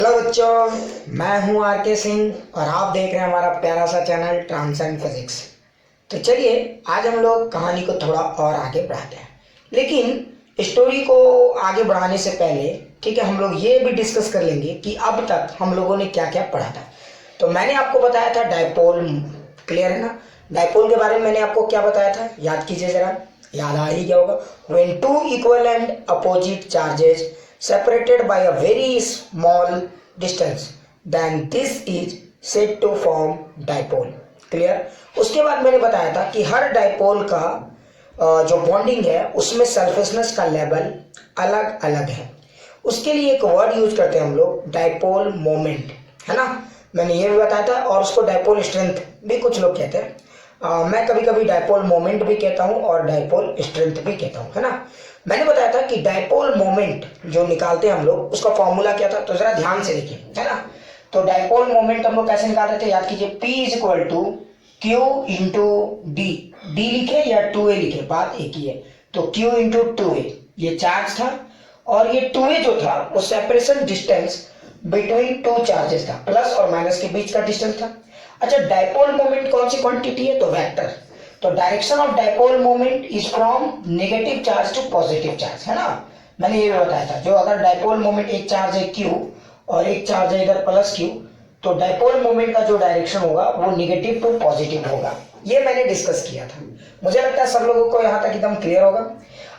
Hello बच्चों, मैं हूं आर के सिंह और आप देख रहे हैं हमारा प्यारा सा चैनल ट्रांसेंड फिजिक्स। तो चलिए आज हम लोग कहानी को थोड़ा और आगे बढ़ाते हैं, लेकिन स्टोरी को आगे बढ़ाने से पहले ठीक है हम लोग ये भी डिस्कस कर लेंगे कि अब तक हम लोगों ने क्या क्या पढ़ा था। तो मैंने आपको बताया था डायपोल, क्लियर है ना। डायपोल के बारे में मैंने आपको क्या बताया था, याद कीजिए जरा, याद आ ही क्या होगा। When two equal and opposite charges separated by a very small distance then this is said to form dipole, clear. उसके बाद मैंने बताया था कि हर डाइपोल का जो बॉन्डिंग है उसमें सरफेसनेस का लेवल अलग अलग है। उसके लिए एक वर्ड यूज करते हैं हम लोग, डाइपोल मोमेंट, है ना। मैंने ये भी बताया था, और उसको डाइपोल स्ट्रेंथ भी कुछ लोग कहते हैं। मैं कभी कभी डाइपोल मोमेंट भी कहता हूँ और डाइपोल स्ट्रेंथ भी कहता हूँ, है ना। मैंने बताया था कि डाइपोल मोमेंट जो निकालते हैं हम लोग उसका फॉर्मूला क्या था, तो जरा ध्यान से देखिए, है ना। तो डाइपोल मोमेंट हम लोग कैसे निकालते थे, याद कीजिए। P is equal to q into d, d लिखे या 2a लिखे, बात एक ही है। तो Q इंटू 2a ये चार्ज था, और ये 2a जो था वो separation distance between two charges था, प्लस और माइनस के बीच का डिस्टेंस था। अच्छा, डाइपोल मोमेंट कौन सी क्वांटिटी है, तो वेक्टर। तो direction of dipole moment is from negative charge to positive charge, है ना। मैंने ये भी बताया था, जो अगर डाइपोल मोमेंट एक चार्ज है Q और एक चार्ज है इधर प्लस Q, तो डाइपोल मोमेंट का जो डायरेक्शन होगा वो नेगेटिव टू पॉजिटिव होगा। ये मैंने डिस्कस किया था। मुझे लगता है सब लोगों को यहाँ तक एकदम क्लियर होगा।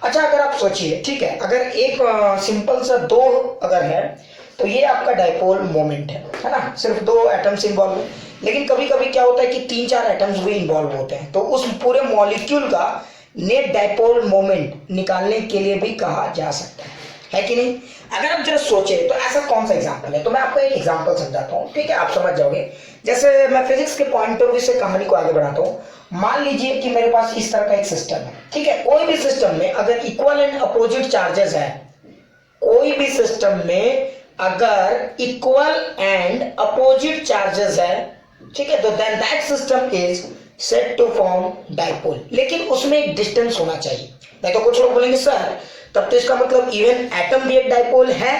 अच्छा, अगर आप सोचिए, ठीक है, अगर एक सिंपल सा दो अगर है तो ये आपका डाइपोल मोमेंट है ना, सिर्फ दो एटम्स इन्वॉल्व है। लेकिन कभी कभी क्या होता है कि 3-4 एटम्स भी इन्वॉल्व होते हैं, तो उस पूरे मॉलिक्यूल का नेट डाइपोल मोमेंट निकालने के लिए भी कहा जा सकता है कि नहीं। अगर आप जरा सोचे तो ऐसा कौन सा एग्जांपल है, तो मैं आपको एक एग्जांपल समझाता हूँ, ठीक है, आप समझ जाओगे। जैसे मैं फिजिक्स के पॉइंट ऑफ व्यू से कहानी को आगे बढ़ाता हूँ। मान लीजिए कि मेरे पास इस तरह का एक सिस्टम है, ठीक है। कोई भी सिस्टम में अगर इक्वल एंड अपोजिट चार्जेस है, कोई भी सिस्टम में अगर इक्वल एंड अपोजिट चार्जेस है, ठीक है, तो then that system is said to form dipole. लेकिन उसमें एक डिस्टेंस होना चाहिए, नहीं तो कुछ लोग बोलेंगे सर तब तो इसका मतलब इवन एटम भी एक डाइपोल है।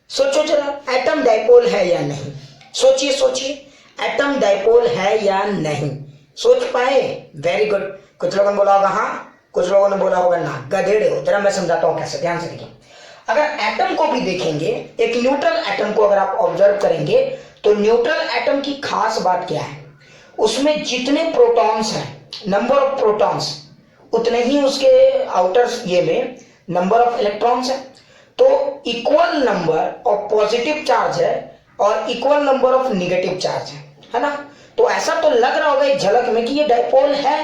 सोचो जरा, एटम डाइपोल है या नहीं, सोचिए सोचिए, एटम डाइपोल है या नहीं, सोच पाए। Very good. कुछ लोगों ने बोला होगा हाँ, कुछ लोगों ने बोला होगा ना, गधेड़े हो। जरा मैं समझाता हूं कैसे, ध्यान से देखिए। अगर एटम को भी देखेंगे, एक न्यूट्रल एटम को अगर आप ऑब्जर्व करेंगे, तो न्यूट्रल एटम की खास बात क्या है, उसमें जितने प्रोटॉन्स हैं, नंबर ऑफ प्रोटॉन्स, उतने ही उसके आउटर ये में नंबर ऑफ इलेक्ट्रॉन्स है। तो equal number of positive charge है और equal number of negative charge है ना। तो ऐसा तो लग रहा होगा एक झलक में कि ये डाइपोल है,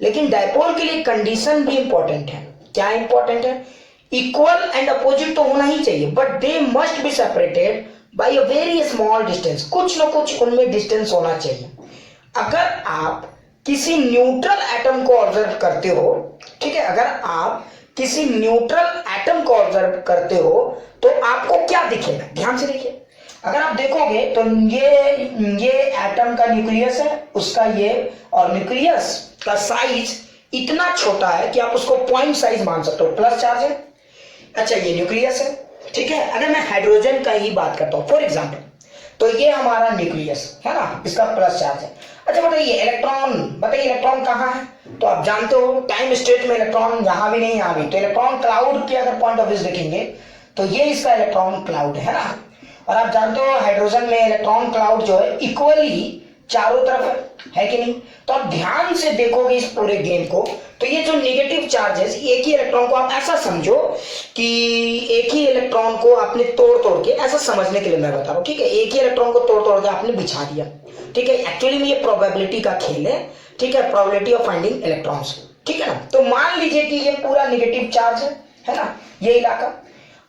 लेकिन डाइपोल के लिए कंडीशन भी इंपॉर्टेंट है। क्या इंपॉर्टेंट है, इक्वल एंड अपोजिट तो होना ही चाहिए, but they must be separated by a very small distance, कुछ ना कुछ उनमें डिस्टेंस होना चाहिए। अगर आप किसी न्यूट्रल एटम को ऑब्जर्व करते हो, ठीक है, अगर आप किसी न्यूट्रल एटम को ऑब्जर्व करते हो तो आपको क्या दिखेगा, ध्यान से देखिए। अगर आप देखोगे तो ये एटम का न्यूक्लियस है, उसका ये, और न्यूक्लियस का साइज इतना छोटा है कि आप उसको पॉइंट साइज मान सकते हो, प्लस चार्ज है। अच्छा, ये न्यूक्लियस है, ठीक है। अगर मैं हाइड्रोजन का ही बात करता हूं फॉर एग्जांपल, तो ये हमारा न्यूक्लियस है ना, इसका प्लस चार्ज है। अच्छा बताइए इलेक्ट्रॉन, बताइए इलेक्ट्रॉन कहाँ है, तो आप जानते हो टाइम स्टेट में इलेक्ट्रॉन यहां भी नहीं यहां भी, तो इलेक्ट्रॉन क्लाउड के अगर पॉइंट ऑफ व्यू देखेंगे तो ये इसका इलेक्ट्रॉन क्लाउड है ना। और आप जानते हो हाइड्रोजन में इलेक्ट्रॉन क्लाउड जो है इक्वली चारों तरफ है कि नहीं। तो आप ध्यान से देखोगे इस पूरे गेम को, तो ये जो नेगेटिव चार्जेस, एक ही इलेक्ट्रॉन को आप ऐसा समझो कि एक ही इलेक्ट्रॉन को आपने तोड़ तोड़ के, ऐसा समझने के लिए मैं बता रहा हूं, ठीक है, एक ही इलेक्ट्रॉन को तोड़ तोड़ के आपने बिछा दिया, ठीक है। एक्चुअली में ये प्रोबेबिलिटी का खेल है, ठीक है, प्रोबेबिलिटी ऑफ फाइंडिंग इलेक्ट्रॉन्स, ठीक है ना। तो मान लीजिए कि ये पूरा नेगेटिव चार्ज है ना, ये इलाका।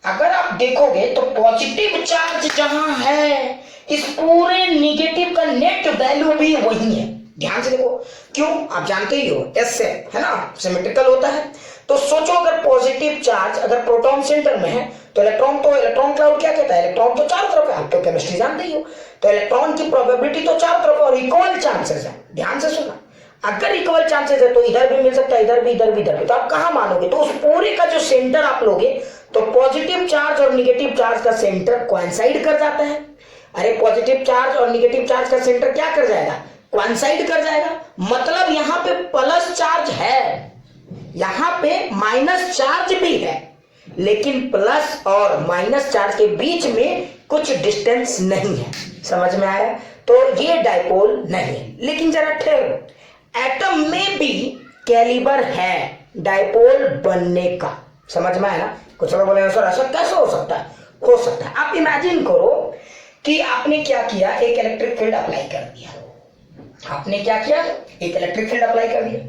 अगर आप देखोगे तो पॉजिटिव चार्ज जहां है, इस पूरे नेगेटिव का नेट वैल्यू भी वही है। ध्यान से देखो, क्यों, आप जानते ही हो एस से, है ना, सिमेट्रिकल होता है। तो सोचो अगर पॉजिटिव चार्ज अगर प्रोटॉन सेंटर में है, तो इलेक्ट्रॉन क्लाउड क्या कहता है, इलेक्ट्रॉन तो चारों तरफ है, आप तो केमिस्ट्री जानते ही हो। तो इलेक्ट्रॉन की प्रोबेबिलिटी तो चारों तरफ और इक्वल चांसेस है। ध्यान से सुनना, अगर इक्वल चांसेस है तो इधर भी मिल सकता है, इधर भी, इधर भी, इधर भी, तो आप कहां मानोगे, तो उस पूरे का जो सेंटर आप लोगे, तो पॉजिटिव चार्ज और नेगेटिव चार्ज का सेंटर कोइंसाइड कर जाता है। अरे पॉजिटिव चार्ज और निगेटिव चार्ज का सेंटर क्या कर जाएगा, कोइंसाइड कर जाएगा। मतलब यहां पे प्लस चार्ज है, यहां पे माइनस चार्ज भी है, लेकिन प्लस और माइनस चार्ज के बीच में कुछ डिस्टेंस नहीं है। समझ में आया? तो ये डायपोल नहीं है। लेकिन जरा ठहरो, एटम में भी कैलिबर है डायपोल बनने का। समझ में आया ना? कुछ लोग बोले सर ऐसा कैसे हो सकता है? हो सकता है। आप इमेजिन करो कि आपने क्या किया, एक इलेक्ट्रिक फील्ड अप्लाई कर दिया। आपने क्या किया, एक इलेक्ट्रिक फील्ड अप्लाई कर दिया।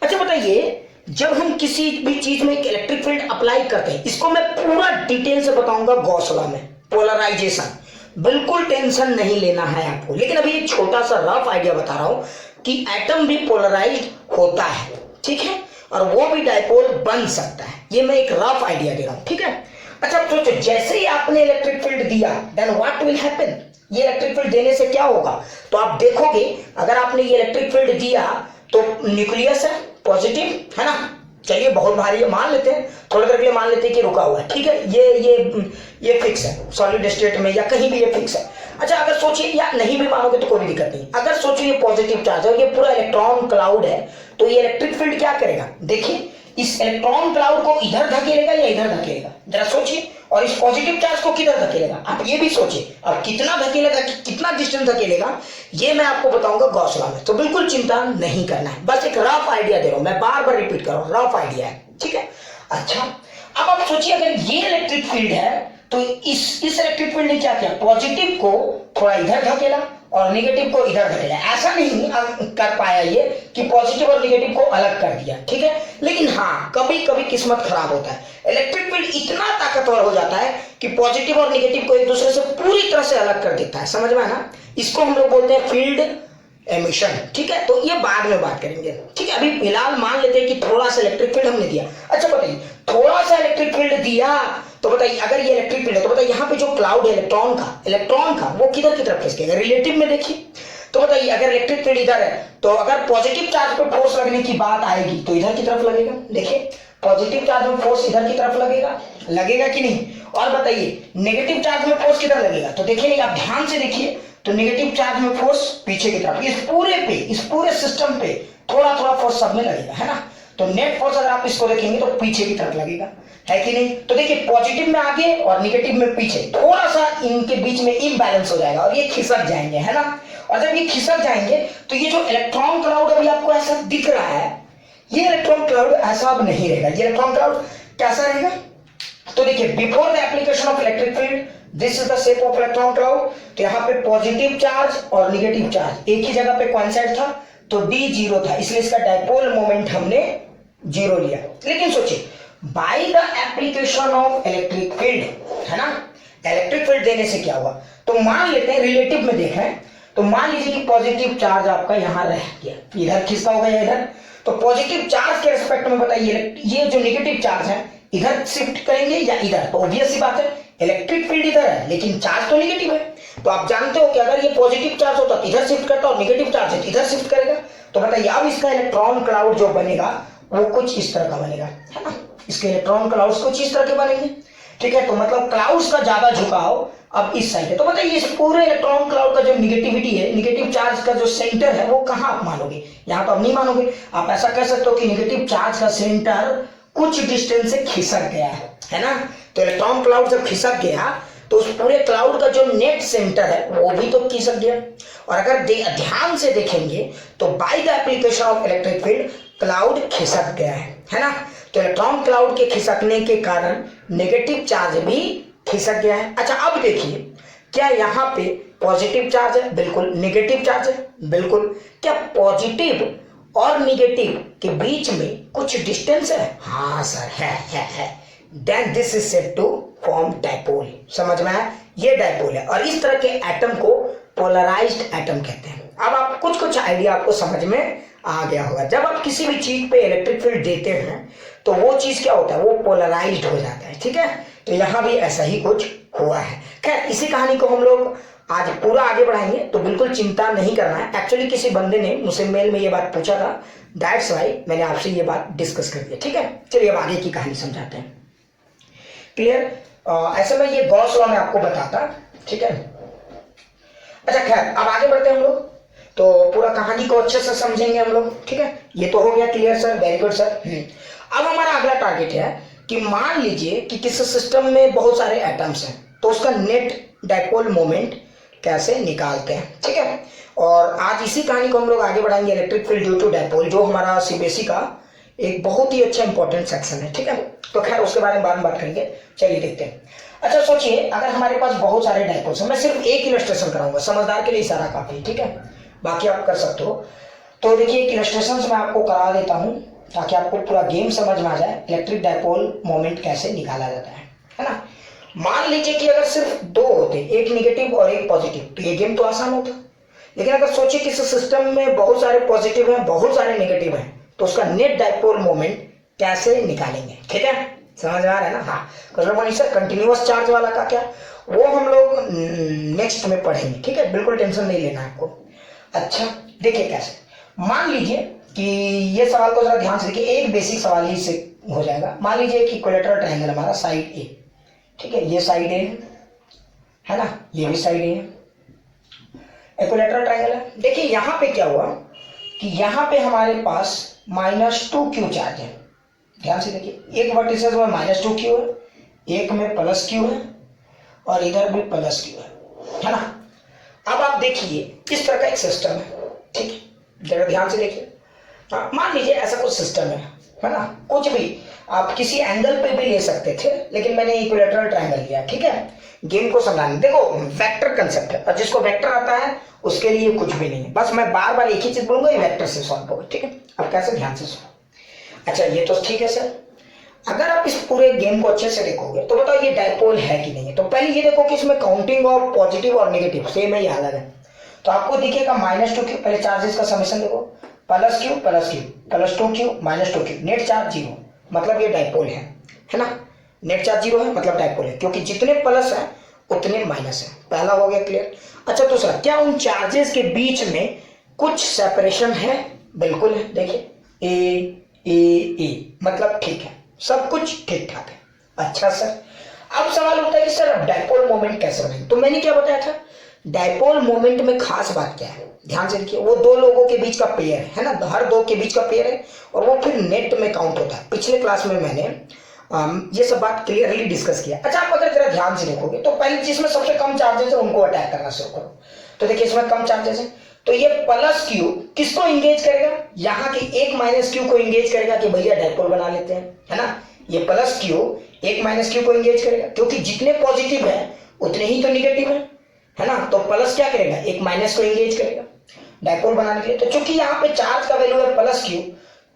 अच्छा बताइए, जब हम किसी भी चीज में एक इलेक्ट्रिक फील्ड अप्लाई करते हैं, इसको मैं पूरा डिटेल से बताऊंगा गॉस लॉ में, पोलराइजेशन, बिल्कुल टेंशन नहीं लेना है आपको। लेकिन अभी एक छोटा सा रफ आइडिया बता रहा हूं कि एटम भी पोलराइज होता है, ठीक है, और वो भी डायपोल बन सकता है। ये मैं एक रफ आइडिया दे रहा हूं, ठीक है। अच्छा सोचो, जैसे ही आपने इलेक्ट्रिक फील्ड दिया, देन व्हाट विल हैपन, ये इलेक्ट्रिक फील्ड देने से क्या होगा, तो आप देखोगे अगर आपने ये इलेक्ट्रिक फील्ड दिया तो न्यूक्लियस है पॉजिटिव, है ना। चलिए बहुत भारी है, मान लेते हैं, थोड़ी देर के लिए मान लेते हैं कि रुका हुआ है, ठीक है, ये फिक्स है, सॉलिड स्टेट में या कहीं भी ये फिक्स है। अच्छा अगर सोचिए, या नहीं भी मानोगे तो कोई दिक्कत नहीं, अगर सोचिए ये पॉजिटिव चार्ज है, ये पूरा इलेक्ट्रॉन क्लाउड है, तो ये इलेक्ट्रिक फील्ड क्या करेगा, देखिए इस इलेक्ट्रॉन क्लाउड को इधर धकेलेगा या इधर धकेलेगा, जरा सोचिए, और इस पॉजिटिव चार्ज को किधर धकेलेगा, आप ये भी सोचिए, और कितना धकेलेगा, कितना डिस्टेंस धकेलेगा, ये मैं आपको बताऊंगा गॉस लॉ में। तो बिल्कुल चिंता नहीं करना है, बस एक रफ आइडिया दे रहा हूं, मैं बार बार रिपीट कर रहा हूं, रफ आइडिया है, ठीक है। अच्छा अब आप सोचिए, अगर ये इलेक्ट्रिक फील्ड है तो इस इलेक्ट्रिक फील्ड ने क्या किया, पॉजिटिव को थोड़ा इधर धकेला और नेगेटिव को इधर धकेला। ऐसा नहीं कर पाया ये कि पॉजिटिव और नेगेटिव को अलग कर दिया, ठीक है, लेकिन हाँ कभी कभी किस्मत खराब होता है, इलेक्ट्रिक फील्ड इतना ताकतवर हो जाता है कि पॉजिटिव और नेगेटिव को एक दूसरे से पूरी तरह से अलग कर देता है। समझ में आया ना? इसको हम लोग बोलते हैं फील्ड एमिशन, ठीक है, तो ये बाद में बात करेंगे, ठीक है। अभी फिलहाल मान लेते हैं कि थोड़ा सा इलेक्ट्रिक फील्ड हमने दिया। अच्छा बताइए, थोड़ा सा इलेक्ट्रिक फील्ड दिया तो बताइए, अगर ये इलेक्ट्रिक फील्ड है तो बताइए यहाँ पे जो क्लाउड है इलेक्ट्रॉन का वो किधर की तरफ खिसकेगा, रिलेटिव में देखिए। तो बताइए अगर इलेक्ट्रिक फील्ड इधर है तो अगर पॉजिटिव चार्ज पे फोर्स लगने की बात आएगी तो इधर की तरफ लगेगा। देखिए पॉजिटिव चार्ज में फोर्स इधर की तरफ लगेगा कि नहीं, और बताइए नेगेटिव चार्ज में फोर्स किधर लगेगा, तो देखिए आप ध्यान से देखिए, तो नेगेटिव चार्ज में फोर्स पीछे की तरफ, इस पूरे सिस्टम पे थोड़ा थोड़ा फोर्स सब में लगेगा, है ना। तो नेट फोर्स अगर आप इसको देखेंगे तो पीछे की तरफ लगेगा, है कि नहीं। तो देखिए पॉजिटिव में आगे और नेगेटिव में पीछे, थोड़ा सा इनके बीच में इम्बैलेंस हो जाएगा और ये खिसक जाएंगे, है ना। और जब ये खिसक जाएंगे तो ये जो इलेक्ट्रॉन क्लाउड अभी आपको ऐसा दिख रहा है, ये इलेक्ट्रॉन क्लाउड ऐसा अब नहीं रहेगा। ये इलेक्ट्रॉन क्लाउड कैसा रहेगा, तो देखिए before the application of electric field this is the shape of electron cloud. तो यहाँ पे पॉजिटिव चार्ज और नेगेटिव चार्ज एक ही जगह पे कोइंसाइड था, तो डी जीरो था, इसलिए इसका डायपोल मोमेंट हमने जीरो लिया। लेकिन सोचिए by the application of electric field, है ना, इलेक्ट्रिक फील्ड देने से क्या हुआ, तो मान लेते हैं रिलेटिव में देखें, तो मान लीजिए कि पॉजिटिव चार्ज आपका यहां रह गया, इधर खिसका होगा या इधर, तो पॉजिटिव चार्ज के रिस्पेक्ट में बताइए ये जो नेगेटिव चार्ज है इधर शिफ्ट करेंगे या इधर, तो ऑब्वियस सी बात है इलेक्ट्रिक फील्ड इधर है लेकिन चार्ज तो नेगेटिव है। तो आप जानते हो कि अगर ये पॉजिटिव चार्ज होता तो इधर शिफ्ट करता और नेगेटिव चार्ज है इधर शिफ्ट करेगा। तो बताइए अब इसका इलेक्ट्रॉन क्लाउड जो बनेगा वो कुछ इस तरह का बनेगा, है ना, इसके इलेक्ट्रॉन क्लाउड्स कुछ इस तरह के बनेंगे, ठीक है। तो मतलब क्लाउड्स का ज्यादा झुकाव अब इस साइड है। तो बताइए इस पूरे इलेक्ट्रॉन क्लाउड का जो निगेटिविटी है, निगेटिव चार्ज का जो सेंटर है वो कहां आप मानोगे, यहां तो आप नहीं मानोगे। आप ऐसा कह सकते हो कि निगेटिव चार्ज का सेंटर कुछ डिस्टेंस से खिसक गया है ना। तो इलेक्ट्रॉन क्लाउड जब खिसक गया तो उस पूरे क्लाउड का जो नेट सेंटर है वो भी तो खिसक गया। और अगर ध्यान से देखेंगे तो by the application of electric field cloud खिसक गया है ना। तो इलेक्ट्रॉन क्लाउड के खिसकने के कारण नेगेटिव चार्ज भी खिसक गया है। अच्छा अब देखिए, क्या यहाँ पे पॉजिटिव चार्ज है, बिल्कुल। नेगेटिव चार्ज है, बिल्कुल। क्या पॉजिटिव और नेगेटिव के बीच में कुछ डिस्टेंस है, हाँ सर है। Then this is said to form dipole. समझ में आया, ये डायपोल है और इस तरह के एटम को पोलराइज्ड एटम कहते हैं। अब आप कुछ आइडिया आपको समझ में आ गया होगा। जब आप किसी भी चीज पे इलेक्ट्रिक फील्ड देते हैं तो वो चीज क्या होता है, वो पोलराइज्ड हो जाता है, ठीक है। तो यहां भी ऐसा ही कुछ हुआ है। खैर इसी कहानी को हम लोग आज पूरा आगे बढ़ाएंगे, तो बिल्कुल चिंता नहीं करना है। एक्चुअली किसी बंदे ने मुझसे मेल में ये बात पूछा था, दैट्स व्हाई मैंने आपसे ये बात डिस्कस कर दिया, ठीक है। चलिए अब आगे की कहानी समझाते हैं, क्लियर। ऐसे में ये गॉस लॉ में आपको बताता, ठीक है। अच्छा खैर, अब आगे बढ़ते हैं हम लोग, तो पूरा कहानी को अच्छे से समझेंगे हम लोग, ठीक है। ये तो हो गया clear sir, very good sir. अब हमारा अगला टारगेट है कि मान लीजिए कि किसी सिस्टम में बहुत सारे एटम्स हैं, तो उसका नेट डाइपोल मोमेंट कैसे निकालते हैं, ठीक है। और आज इसी कहानी को हम लोग आगे बढ़ाएंगे, electric field due to dipole, जो हमारा सीबीएसई का एक बहुत ही अच्छा इंपॉर्टेंट सेक्शन है, ठीक है। तो खैर उसके बारे में बाद में बात करेंगे, चलिए देखते हैं। अच्छा सोचिए, अगर हमारे पास बहुत सारे डाइपोल्स हैं, मैं सिर्फ एक इलस्ट्रेशन कराऊंगा, समझदार के लिए इशारा काफी, ठीक है, बाकी आप कर सकते हो। तो देखिए एक इलस्ट्रेशन मैं आपको करा देता हूं ताकि आपको पूरा गेम समझ में आ जाए, इलेक्ट्रिक डाइपोल मोमेंट कैसे निकाला जाता है ना। मान लीजिए कि अगर सिर्फ दो होते, एक निगेटिव और एक पॉजिटिव, तो ये गेम तो आसान होता। लेकिन अगर सोचिए कि इस सिस्टम में बहुत सारे पॉजिटिव हैं, बहुत सारे नेगेटिव हैं, तो उसका नेट डाइपोल मोमेंट कैसे निकालेंगे, ठीक है, समझ में आ रहा है ना। हाँ, सर कंटिन्यूअस चार्ज वाला का क्या, वो हम लोग नेक्स्ट में पढ़ेंगे, ठीक है, बिल्कुल टेंशन नहीं लेना आपको। अच्छा देखिए कैसे, मान लीजिए कि ये सवाल को जरा ध्यान से देखिए, एक बेसिक सवाल ही से हो जाएगा। मान लीजिए कि इक्विलेटरल ट्रायंगल हमारा साइड ए, ठीक है, ये साइड ए है ना, ये भी साइड ए है, इक्विलेटरल ट्रायंगल है। देखिए यहाँ पे क्या हुआ कि यहाँ पे हमारे पास -2q चार्ज है, ध्यान से देखिए, एक वर्टिसेस में -2q है, एक में +q है, और इधर भी +q है ना। अब आप देखिए इस तरह का एक सिस्टम है, ठीक है, जरा ध्यान से देखिए। मान लीजिए ऐसा कुछ सिस्टम है ना, कुछ भी आप किसी एंगल पे भी ले सकते थे, लेकिन मैंने इक्विलेटरल ट्रायंगल लिया, ठीक है, गेम को समझाने। देखो वेक्टर कंसेप्ट है, और जिसको वेक्टर आता है उसके लिए कुछ भी नहीं है, बस मैं बार बार एक ही चीज बोलूंगा, ये वेक्टर से सॉल्व होगा, ठीक है। अब कैसे, ध्यान से सुनो। अच्छा ये तो ठीक है सर, अगर आप इस पूरे गेम को अच्छे से देखोगे तो बताओ ये डाइपोल है कि नहीं है। तो पहले ये देखो कि इसमें काउंटिंग ऑफ पॉजिटिव और नेगेटिव सेम है या अलग है। तो आपको दिखेगा -2q, पहले चार्जेस का समेशन देखो, +q +2q -2q, net charge 0, मतलब ये डाइपोल है ना। नेट चार्ज 0 है मतलब डाइपोल है, क्योंकि जितने प्लस है उतने माइनस है। पहला हो गया क्लियर। अच्छा दूसरा, क्या उन चार्जेस के बीच में कुछ सेपरेशन है? बिल्कुल है, देखिए ए मतलब ठीक है, सब कुछ ठीक ठाक है। अच्छा सर, अब सवाल होता है कि सर अब डाइपोल मोमेंट कैसे बनेगा। तो मैंने क्या बताया था, डाइपोल मोमेंट में खास बात क्या है, ध्यान से देखिए, वो दो लोगों के बीच का पेयर है ना, हर दो के बीच का पेयर है, और वो फिर नेट में काउंट होता है। पिछले क्लास में मैंने ये सब बात क्लियरली डिस्कस किया। अच्छा आप अगर जरा ध्यान से देखोगे तो पहले जिसमें सबसे कम चार्जेस है उनको अटैक करना शुरू करो। तो देखिए इसमें कम चार्जेस है, तो ये +q किसको इंगेज करेगा, यहाँ के एक -q को इंगेज करेगा कि भैया डाइपोल बना लेते हैं, है ना। ये +q एक -q को इंगेज करेगा, क्योंकि जितने पॉजिटिव है उतने ही तो निगेटिव है ना। तो प्लस क्या करेगा, एक माइनस को इंगेज करेगा डाइपोल बनाने के लिए। तो चूंकि यहाँ पे चार्ज का वैल्यू है +q,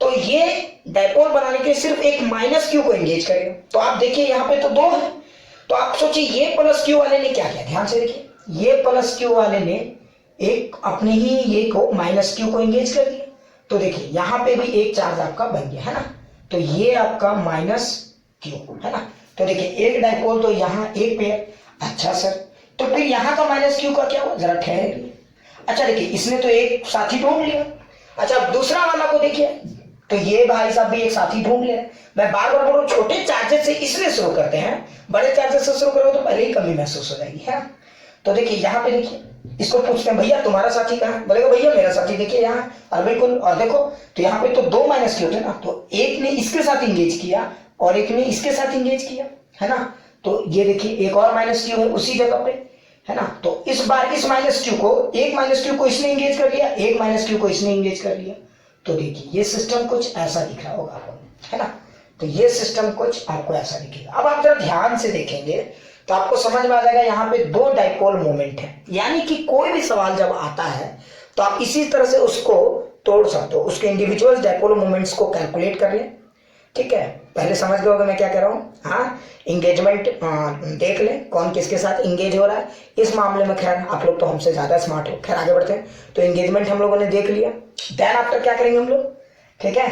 तो ये डाइपोल बनाने के लिए सिर्फ एक -q को इंगेज करेगा। तो आप देखिए यहाँ पे तो दो है, तो आप सोचिए ये +q वाले ने क्या किया, ध्यान से देखिए, ये +q वाले ने एक अपने ही ये को -q को इंगेज कर दिया। तो देखिए यहाँ पे भी एक चार्ज आपका बन गया है ना, तो ये आपका -q है ना। तो देखिए एक डाइपोल तो यहाँ एक पेयर। अच्छा सर, तो फिर यहाँ का -q का क्या हुआ, जरा ठहरिए। अच्छा देखिए इसने तो एक साथी ढूंढ लिया। अच्छा अब दूसरा वाला को देखिए, तो ये भाई साहब भी एक साथी ढूंढ लिया। मैं बार बार बोल रहा हूँ, छोटे चार्जेस से इसलिए शुरू करते हैं, बड़े चार्जेस से शुरू करोगे तो पहले ही कमी महसूस हो जाएगी, है ना। तो देखिए यहाँ पे देखिए, इसको पूछते हैं भैया तुम्हारा साथी कहाँ है, बोलेगा भैया मेरा साथी देखिए यहाँ, और बिल्कुल, और देखो तो यहाँ पे तो दो -q थे ना, तो एक ने इसके साथ इंगेज किया और एक ने इसके साथ इंगेज किया, है ना। तो ये देखिए एक और -q है उसी जगह पे, है ना। तो इस बार इस -q को, एक -q को इसने इंगेज कर लिया, एक -q को इसने इंगेज कर लिया। तो देखिए ये सिस्टम कुछ ऐसा दिख रहा होगा आपको, है ना। तो ये सिस्टम कुछ आपको ऐसा दिखेगा। अब आप जरा ध्यान से देखेंगे तो आपको समझ में आ जाएगा, यहाँ पे दो डाइपोल मोमेंट है, यानी कि कोई भी सवाल जब आता है तो आप इसी तरह से उसको तोड़ सकते हो, उसके इंडिविजुअल डाइपोल मोमेंट्स को कैलकुलेट कर लें, ठीक है। पहले समझ गए होगा मैं क्या कह रहा हूँ, हाँ, इंगेजमेंट देख लें कौन किसके साथ इंगेज हो रहा है। इस मामले में खैर आप लोग तो हमसे ज्यादा स्मार्ट हो, खैर आगे बढ़ते हैं। तो इंगेजमेंट हम लोगों ने देख लिया, देन आफ्टर क्या करेंगे हम लोग, ठीक है।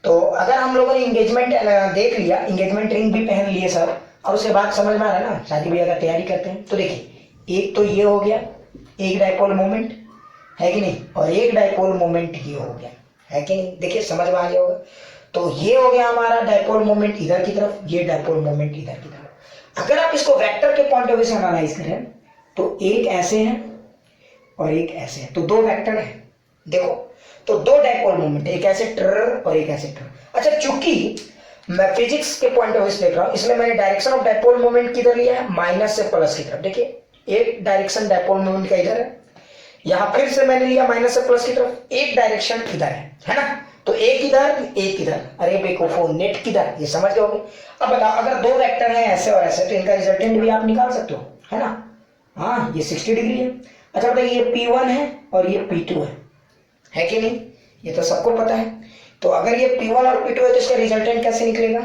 तो अगर हम लोगों ने इंगेजमेंट देख लिया, इंगेजमेंट रिंग भी पहन लिए सब, और उसके बाद समझ में आ रहा है ना, शादी ब्याह का तैयारी करते हैं। तो देखिए एक तो ये हो गया, एक डाइपोल मोमेंट है कि नहीं, और एक डाइपोल मोमेंट ये हो गया, है कि नहीं। देखिए समझ में आ गया होगा। तो ये हो गया हमारा डाइपोल मोमेंट इधर की तरफ, ये डाइपोल मोमेंट इधर की तरफ। अगर आप इसको वेक्टर के पॉइंट ऑफ व्यू से एनालाइज करें तो एक ऐसे है, और एक ऐसे है, तो दो वेक्टर है। देखो तो दो डाइपोल मोमेंट, एक ऐसे ट्र और एक ऐसे ट्र। अच्छा चूंकि मैं फिजिक्स के पॉइंट ऑफ व्यू से देख रहा हूं इसलिए मैंने डायरेक्शन ऑफ डाइपोल मोमेंट किधर लिया है, माइनस से प्लस की तरफ। देखिए एक डायरेक्शन डाइपोल मोमेंट का इधर है, यहां फिर से मैंने लिया माइनस से प्लस की तरफ, एक डायरेक्शन इधर है ना, तो एक इधर एक इधर। अरे बेवकूफो नेट किधर, ये समझ गए होंगे। अब बताओ अगर दो वेक्टर हैं ऐसे और ऐसे तो इनका रिजल्टेंट भी आप निकाल सकते हो, है ना। हाँ ये 60 डिग्री है। अच्छा बताइए ये P1 है और ये P2 है कि नहीं, ये तो सबको पता है। तो अगर ये P1 और P2 है तो इसका रिजल्टेंट कैसे निकलेगा,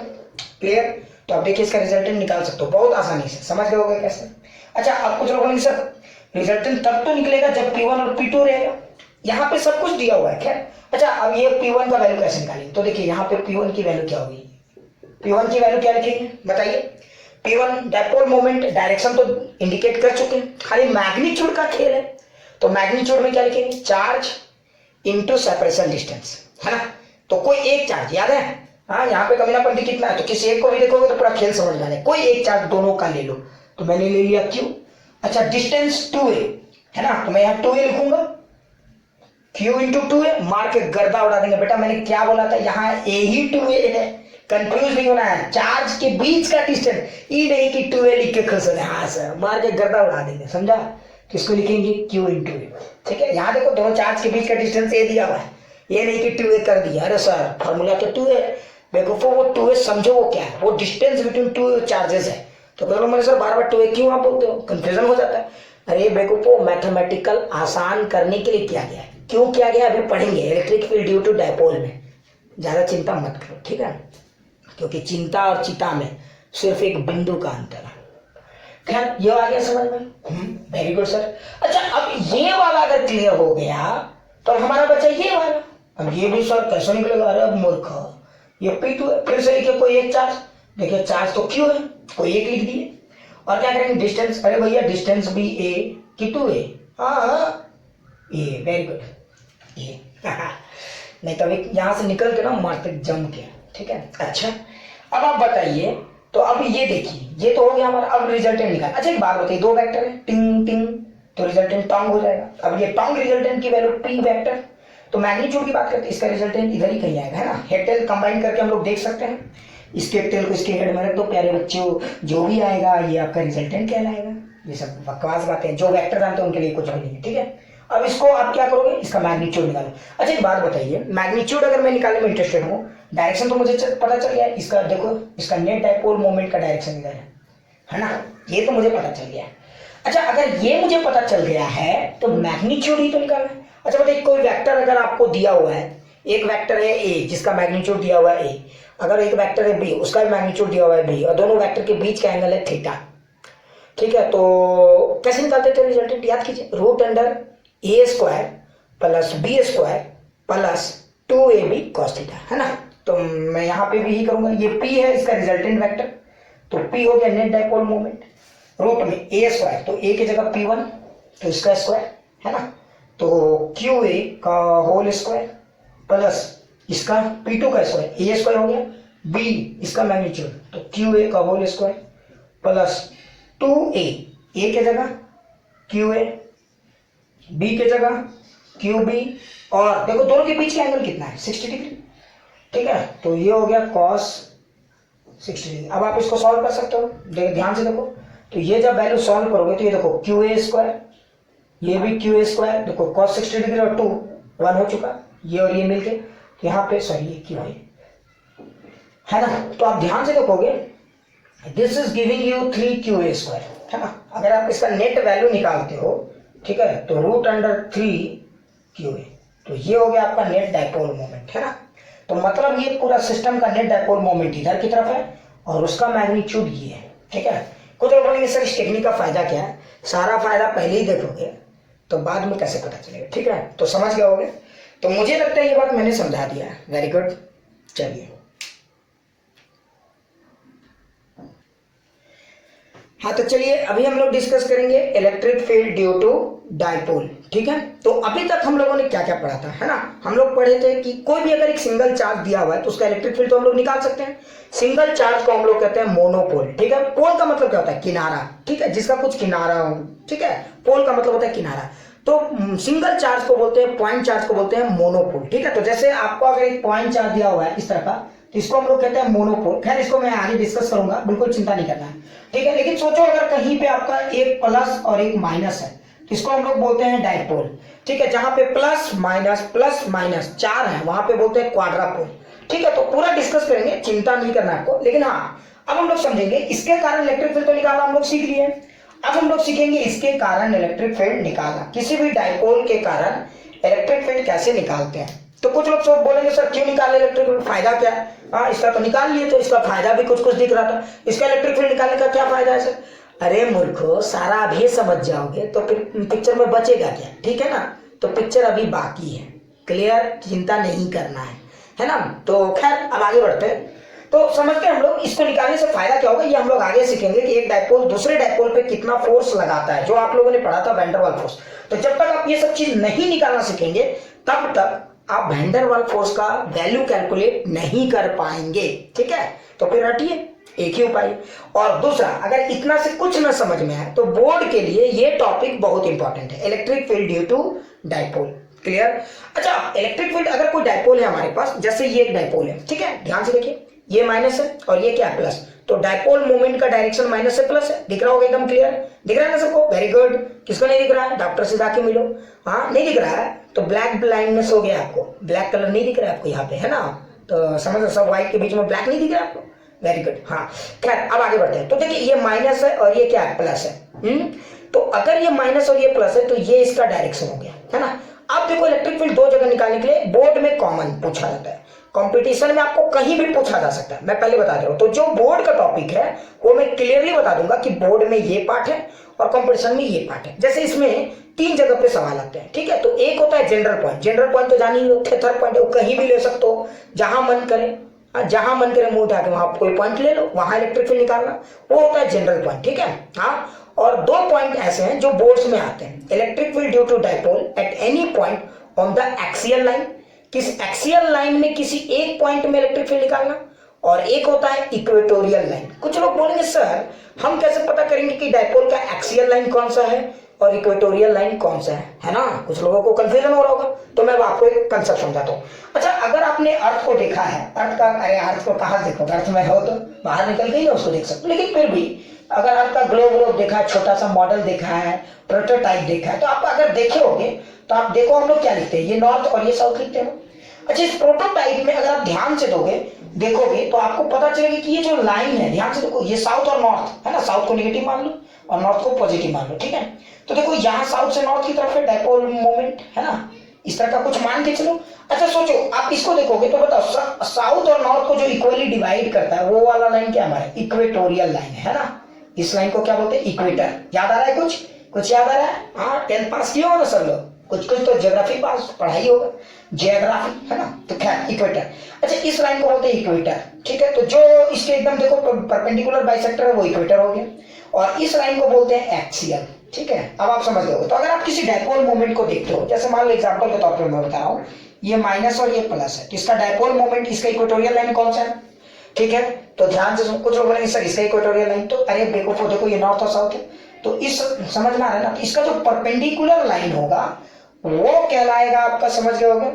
क्लियर। तो आप देखिए इसका रिजल्टेंट निकाल सकते हो बहुत आसानी से, समझ गए होंगे कैसे। अच्छा आप कुछ लोग बोलेंगे सर रिजल्टेंट तब तो निकलेगा जब P1 और P2 रहेगा, यहाँ पे सब कुछ दिया हुआ है खैर। अच्छा अब ये P1 का वैल्यू कैसे निकालेंगे, तो देखिए यहाँ पे P1 की वैल्यू क्या होगी, P1 की वैल्यू क्या लिखेंगे बताइए। P1 डाइपोल मोमेंट, डायरेक्शन तो इंडिकेट कर चुके हैं, खाली मैग्नीट्यूड का खेल है। तो मैग्नीट्यूड में क्या लिखेंगे, चार्ज इनटू सेपरेशन डिस्टेंस, है ना। तो कोई एक चार्ज याद है, हाँ यहाँ पे कमीनापंती कितना है, तो किसी एक को भी देखोगे तो पूरा खेल समझ में आ जाए। कोई एक चार्ज दोनों का ले लो, तो मैंने ले लिया Q। अच्छा डिस्टेंस 2a है ना, तो मैं यहाँ 2a लिखूंगा, Q इंटू 2a, मार के गर्दा उड़ा देंगे। बेटा मैंने क्या बोला था, यहाँ a ही 2a है, कंफ्यूज नहीं होना है। चार्ज के बीच का डिस्टेंस, ये नहीं कि 2a लिख के खुश होना, हाँ सर मार के गर्दा उड़ा देंगे, समझा। किसको लिखेंगे Q इंटू a, ठीक है। यहाँ देखो दोनों चार्ज के बीच का डिस्टेंस a दिया हुआ है, ये नहीं कि 2a कर दिया। अरे सर फॉर्मूला तो 2a, बेवकूफो वो 2a समझो वो क्या है, वो डिस्टेंस बिटवीन टू चार्जेस है। तो बोलो मेरे सर बार बार 2a क्यों आप बोलते हो, कंफ्यूजन हो जाता है। अरे बेवकूफो मैथमेटिकल आसान करने के लिए किया गया है, क्यों किया गया अभी पढ़ेंगे, electric field due to dipole में। ज्यादा चिंता मत करो ठीक है, क्योंकि चिंता और चिता में सिर्फ एक बिंदु का अंतर है। खैर ये आ गया समझ में, वेरी गुड सर। अच्छा अब ये वाला अगर क्लियर हो गया तो हमारा बचा ये वाला। अब ये भी सर कैसे निकलेगा, अरे अब मूर्ख, ये P2 है, फिर से लिखिए कोई एक चार्ज, देखिए चार्ज तो Q है, कोई एक लिख दिए। और क्या करेंगे डिस्टेंस, अरे भैया डिस्टेंस भी a कि 2a, हाँ ए, वेरी गुड ये नहीं तो अभी यहाँ से निकल के ना मारते जम के, ठीक है। अच्छा अब आप बताइए, तो अब ये देखिए ये तो हो गया हमारा, अब रिजल्टेंट निकाल। अच्छा एक बात बताइए, दो वेक्टर है टिंग टिंग, तो रिजल्टेंट टोंग हो जाएगा। अब ये टोंग रिजल्टेंट की वैल्यू P वेक्टर, तो मैग्नीट्यूड की बात करते हैं, इसका रिजल्टेंट इधर ही कहीं आएगा, है ना। हेड टेल कंबाइन करके हम लोग देख सकते हैं, इसके टेल को इसके हेड में रख दो प्यारे बच्चों, जो भी आएगा ये आपका रिजल्टेंट कहलाएगा। ये सब बकवास बातें हैं, जो वेक्टर जानते हैं उनके लिए कुछ भी नहीं है, ठीक है। अब इसको आप क्या करोगे, इसका मैग्नीट्यूड निकालो। अच्छा एक बात बताइए, मैग्नीट्यूड अगर मैं निकालने में इंटरेस्टेड हूँ, डायरेक्शन तो मुझे पता चल गया इसका, देखो इसका नेट डाइपोल मोमेंट का डायरेक्शन इधर है ना, ये तो मुझे पता चल गया। अच्छा अगर ये मुझे पता चल गया है तो मैग्नीट्यूड ही तो निकालना है। अच्छा बताइए कोई वेक्टर अगर आपको दिया हुआ है, एक वेक्टर है a जिसका मैग्नीट्यूड दिया हुआ है a, अगर एक वेक्टर है b उसका भी मैग्नीट्यूड दिया हुआ है b, और दोनों वेक्टर के बीच का एंगल है थीटा, ठीक है। तो कैसे निकालते थे रिजल्टेंट, याद कीजिए, root under a square plus b square plus 2ab cos theta, है ना। तो मैं यहाँ पे भी यही करूंगा, ये p है इसका रिजल्टेंट वेक्टर, तो p हो गया नेट डाइपोल मोमेंट, रूट में a स्क्वायर, तो a की जगह p1 तो इसका स्क्वायर, है ना, तो qa का होल स्क्वायर प्लस इसका p2 का स्क्वायर, a स्क्वायर हो गया, b इसका मैग्नीट्यूड तो qa का whole square plus 2a, a के जगह qa, b के जगह qb, और देखो दोनों के बीच का एंगल कितना है 60 डिग्री, ठीक है। तो ये हो गया cos 60 डिग्री। अब आप इसको सॉल्व कर सकते हो, देखो ध्यान से देखो, तो ये जब वैल्यू सॉल्व करोगे तो ये देखो qa स्क्वायर, ये भी qa स्क्वायर, देखो cos 60 डिग्री और 2 1 हो चुका, ये और ये मिलके, तो यहाँ पे सॉरी ये qa है ना। तो आप ध्यान से देखोगे this is giving you 3qa square, है ना। अगर आप इसका नेट वैल्यू निकालते हो, ठीक है, तो रूट अंडर 3qa, तो ये हो गया आपका नेट डाइपोल मोमेंट, है ना। तो मतलब ये पूरा सिस्टम का नेट डाइपोल मोमेंट इधर की तरफ है और उसका मैग्नीट्यूड ये है, ठीक है। कुछ लोग बोलेंगे सर इस टेक्निक का फायदा क्या है, सारा फायदा पहले ही देखोगे तो बाद में कैसे पता चलेगा, ठीक है। तो समझ गए होगे, तो मुझे लगता है ये बात मैंने समझा दिया है, वेरी गुड। चलिए हाँ तो चलिए अभी हम लोग डिस्कस करेंगे electric field due to dipole, ठीक है। तो अभी तक हम लोगों ने क्या क्या पढ़ा था, है ना। हम लोग पढ़े थे कि कोई भी अगर एक सिंगल चार्ज दिया हुआ है तो उसका इलेक्ट्रिक फील्ड तो हम लोग निकाल सकते हैं। सिंगल चार्ज को हम लोग कहते हैं मोनोपोल, ठीक है। पोल का मतलब क्या होता है, किनारा, ठीक है, जिसका कुछ किनारा हो, ठीक है। पोल का मतलब होता है किनारा। तो सिंगल चार्ज को बोलते हैं, पॉइंट चार्ज को बोलते हैं मोनोपोल। ठीक है, तो जैसे आपको अगर एक पॉइंट चार्ज दिया हुआ है इस तरह का, तो इसको हम लोग कहते हैं मोनोपोल। खैर इसको मैं आगे डिस्कस करूंगा, बिल्कुल चिंता नहीं करना है। ठीक है, लेकिन सोचो अगर कहीं पे आपका एक प्लस और एक माइनस है, तो इसको हम लोग बोलते हैं डाइपोल। ठीक है, जहां पे प्लस माइनस 4 है वहां पे बोलते हैं क्वाड्रापोल। ठीक है, तो पूरा डिस्कस करेंगे, चिंता नहीं करना आपको। लेकिन हाँ, अब हम लोग समझेंगे इसके कारण इलेक्ट्रिक फील्ड तो निकालना हम लोग सीख लिए। अब हम लोग सीखेंगे इसके कारण इलेक्ट्रिक फील्ड निकालना, किसी भी डाइपोल के कारण इलेक्ट्रिक फील्ड कैसे निकालते हैं। तो कुछ लोग सब बोलेंगे सर क्यों निकाले इलेक्ट्रिक फील्ड, फायदा क्या है? हाँ, इसका तो निकाल लिए तो इसका फायदा भी कुछ कुछ दिख रहा था, इसका इलेक्ट्रिक फील्ड निकालने का क्या फायदा है सर? अरे मूर्खो, सारा अभी समझ जाओगे तो फिर पिक्चर में बचेगा क्या? ठीक है ना, तो पिक्चर अभी बाकी है, क्लियर, चिंता नहीं करना है ना। तो खैर अब आगे बढ़ते हैं। तो समझते हैं हम लोग इसको निकालने से फायदा क्या होगा, ये हम लोग आगे सीखेंगे कि एक डाइपोल दूसरे डाइपोल पे कितना फोर्स लगाता है, जो आप लोगों ने पढ़ा था वैन डर वाल फोर्स। तो जब तक आप ये सब चीज नहीं निकालना सीखेंगे तब तक आप वैन डर वाल फोर्स का वैल्यू कैलकुलेट नहीं कर पाएंगे। ठीक है, तो फिर रटिए एक ही उपाय। और दूसरा, अगर इतना से कुछ ना समझ में आए तो बोर्ड के लिए ये टॉपिक बहुत इंपॉर्टेंट है, electric field due to dipole. Clear? अच्छा, इलेक्ट्रिक फील्ड अगर कोई डाइपोल है हमारे पास, जैसे ये एक डाइपोल है, ठीक है, ध्यान से देखिए, ये माइनस है और ये क्या है, प्लस। तो डाइपोल मोमेंट का डायरेक्शन माइनस से प्लस है, दिख रहा होगा एकदम क्लियर, दिख रहा है ना सबको? Very good. किसको नहीं दिख रहा है? डॉक्टर से जाके मिलो। हाँ, नहीं दिख रहा है तो ब्लैक ब्लाइंडनेस हो गया आपको, ब्लैक कलर नहीं दिख रहा है आपको यहाँ पे, है ना? तो समझ, सब व्हाइट के बीच में ब्लैक नहीं दिख रहा है आपको, वेरी गुड। हाँ, खैर अब आगे बढ़ते हैं। तो देखिए ये माइनस है और ये क्या है, प्लस है। तो अगर ये माइनस और ये प्लस है तो ये इसका डायरेक्शन हो गया, है ना। अब देखो इलेक्ट्रिक फील्ड दो जगह निकालने के लिए बोर्ड में कॉमन पूछा जाता है, कंपटीशन में आपको कहीं भी पूछा जा सकता है, मैं पहले बता दे रहा हूं। तो जो बोर्ड का टॉपिक है वो मैं क्लियरली बता दूंगा कि बोर्ड में ये पार्ट है और कंपटीशन में ये पार्ट है। जैसे इसमें 3 जगह पे सवाल आते हैं, ठीक है। तो एक होता है जनरल पॉइंट, जनरल पॉइंट तो जानी ही, थेटर पॉइंट है, वो कहीं भी ले सकते हो, जहां मन करे, जहां मन करे मुंह उठा के वहां कोई पॉइंट ले लो, वहां इलेक्ट्रिक फील्ड निकालना, वो होता है जनरल पॉइंट। ठीक है, हाँ। और 2 पॉइंट ऐसे हैं जो बोर्ड्स में आते हैं, electric field due to dipole at any point on the axial line, किस एक्सियल लाइन में किसी एक पॉइंट में इलेक्ट्रिक फील्ड निकालना, और एक होता है इक्वेटोरियल लाइन। कुछ लोग बोलेंगे सर हम कैसे पता करेंगे कि डाइपोल का एक्सियल लाइन कौन सा है और इक्वेटोरियल लाइन कौन सा है ना? कुछ लोगों को कंफ्यूजन हो रहा होगा, तो मैं आपको एक कंसेप्ट समझाता हूँ। अच्छा, अगर आपने अर्थ को देखा है, अर्थ का, अरे अर्थ को कहाँ देखोगे, अर्थ में हो तो बाहर निकल के ही उसको देख सकते, लेकिन फिर भी अगर अर्थ का ग्लोब देखा है, छोटा सा मॉडल देखा है, प्रोटोटाइप देखा है, तो आप अगर देखे होगे तो आप देखो हम लोग क्या लिखते हैं, ये नॉर्थ और ये साउथ लिखते हैं। अच्छा, इस प्रोटोटाइप में अगर आप ध्यान से देखोगे तो आपको पता चलेगा कि ये जो लाइन है, ध्यान से देखो, ये साउथ और नॉर्थ है ना, साउथ को नेगेटिव मान लो और नॉर्थ को पॉजिटिव मान लो। ठीक है, तो देखो यहाँ साउथ से नॉर्थ की तरफ है डाइपोल मोमेंट, है ना, इस तरह का कुछ मान के चलो। अच्छा सोचो, आप इसको देखोगे तो बताओ साउथ और नॉर्थ को जो इक्वली डिवाइड करता है वो वाला लाइन क्या हमारा इक्वेटोरियल लाइन है ना। इस लाइन को क्या बोलते हैं, इक्वेटर। याद आ रहा है? कुछ याद आ रहा है? हाँ, 10th पास किया होगा ना सब लोग, कुछ तो ज्योग्राफी पास पढ़ाई होगा, जियोग्राफी, है ना। तो खैर इक्वेटर, अच्छा इस लाइन को बोलते हैं इक्वेटर। ठीक है, तो जो इसके एकदम देखो परपेंडिकुलर बाइसेक्टर है वो इक्वेटर हो गया, और इस लाइन को बोलते हैं एक्सियल। ठीक है, अब आप समझ गए। तो अगर आप किसी डाइपोल मोमेंट को देखते हो, जैसे मान लो एग्जांपल के तौर पे मैं बता रहा हूँ, ये माइनस और ये प्लस है, तो इसका डाइपोल मोमेंट, इसका इक्वेटोरियल लाइन कौन सा है? ठीक है, तो ध्यान से कुछ लोग बोलेंगे सर इसका इक्वेटोरियल लाइन, तो अरे देखो ये नॉर्थ और साउथ है, तो इस समझ में आ रहा है ना। तो इसका जो परपेंडिकुलर लाइन होगा वो कहलाएगा आपका, समझ गए होगे,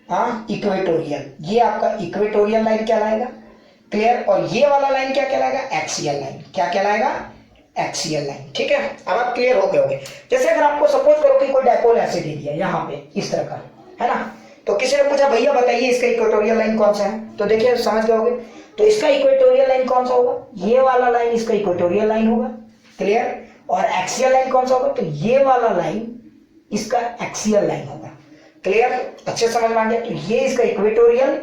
हाँ, इक्वेटोरियल। ये आपका इक्वेटोरियल लाइन कहलाएगा, क्लियर। और ये वाला लाइन क्या कहलाएगा, एक्सियल लाइन। क्या कहलाएगा, एक्सियल लाइन। ठीक है, अब आप क्लियर हो गए होंगे। जैसे अगर आपको सपोज करो कि कोई डाइपोल ऐसे दे दिया यहाँ पे इस तरह का, है ना, तो किसी ने पूछा भैया बताइए इसका इक्वेटोरियल लाइन कौन सा है, तो देखिए समझ गए होंगे। तो इसका इक्वेटोरियल लाइन कौन सा होगा, ये वाला लाइन इसका इक्वेटोरियल लाइन होगा, क्लियर। और एक्सियल लाइन कौन सा होगा, तो ये वाला लाइन इसका एक्सियल लाइन होगा, क्लियर। अच्छे समझ में आ गया। तो ये इसका इक्वेटोरियल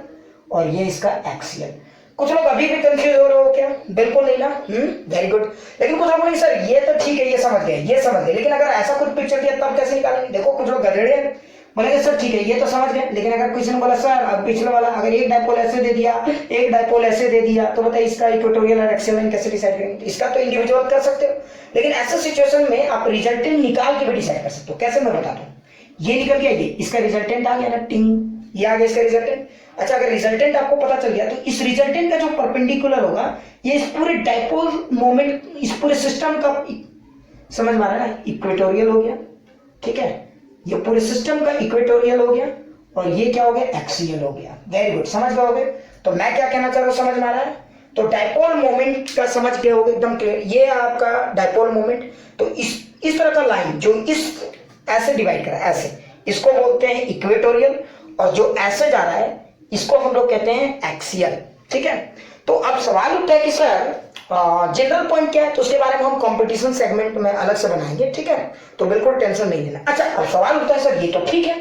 और ये इसका एक्सियल। कुछ लोग अभी भी कंफ्यूज हो रहे हो क्या? बिल्कुल नहीं ना, वेरी गुड। लेकिन कुछ लोग बोलेंगे सर ये तो ठीक है, ये समझ गए, लेकिन अगर ऐसा कुछ पिक्चर दिया तब कैसे निकालेंगे? देखो कुछ लोग गधेड़े हैं, बोलेंगे सर ठीक है ये तो समझ गए, लेकिन अगर किसी ने बोला सर अब पिछले वाला अगर एक डाइपोल ऐसे दे दिया, एक डाइपोल ऐसे दे दिया, तो बताइए इसका इक्वेटोरियल और एक्सियल लाइन कैसे डिसाइड करेंगे? इसका तो इंडिविजुअल कर सकते हो, लेकिन ऐसे सिचुएशन में आप रिजल्टेंट निकाल के भी डिसाइड कर सकते हो। कैसे, मैं बताता हूँ। ये निकल गया, ये इसका रिजल्टेंट आ गया ना, टिंग, ये आ गया इसका रिजल्टेंट। अच्छा, अगर रिजल्टेंट आपको पता चल गया तो इस रिजल्टेंट का जो परपेंडिकुलर होगा ये इस पूरे डाइपोल मोमेंट, इस पूरे सिस्टम का, समझ में आ रहा है ना, इक्वेटोरियल हो गया। ठीक है, ये पूरे सिस्टम का इक्वेटोरियल हो गया और ये क्या हो गया, एक्सियल हो गया। वेरी गुड, समझ गए होगे। तो मैं क्या कहना चाह रहा हूँ, समझ में आ रहा है। तो डाइपोल मोमेंट का समझ गए होगे एकदम क्लियर, ये आपका डाइपोल मोमेंट। तो इस तरह का लाइन जो इस ऐसे डिवाइड करा ऐसे, इसको बोलते हैं इक्वेटोरियल, और जो ऐसे जा रहा है इसको हम लोग कहते हैं एक्सियल। ठीक है, तो अब सवाल उठता है कि सर जनरल पॉइंट क्या है, तो उसके बारे में हम कंपटीशन सेगमेंट में अलग से बनाएंगे। ठीक है, तो बिल्कुल टेंशन नहीं लेना। अच्छा, अब सवाल उठता है सर ये तो ठीक है,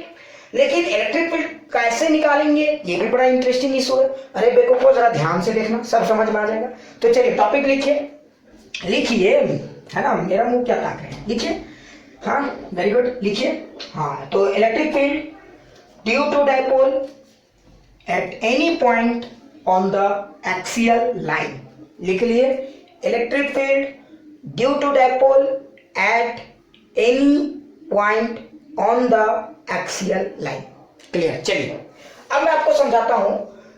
लेकिन इलेक्ट्रिक फील्ड कैसे निकालेंगे, ये भी बड़ा इंटरेस्टिंग इशू है। अरे बेवकूफो, जरा ध्यान से देखना, सब समझ में आ जाएगा। तो चलिए टॉपिक लिखिए, है ना, मेरा मुंह क्या ताक रहे हैं, लिखिए। हाँ वेरी गुड, लिखिए। हाँ, तो electric field due to dipole at any point on the axial line, लिख लिए। Electric field due to dipole at any point on the axial line. Clear. चलिए अब मैं आपको समझाता हूं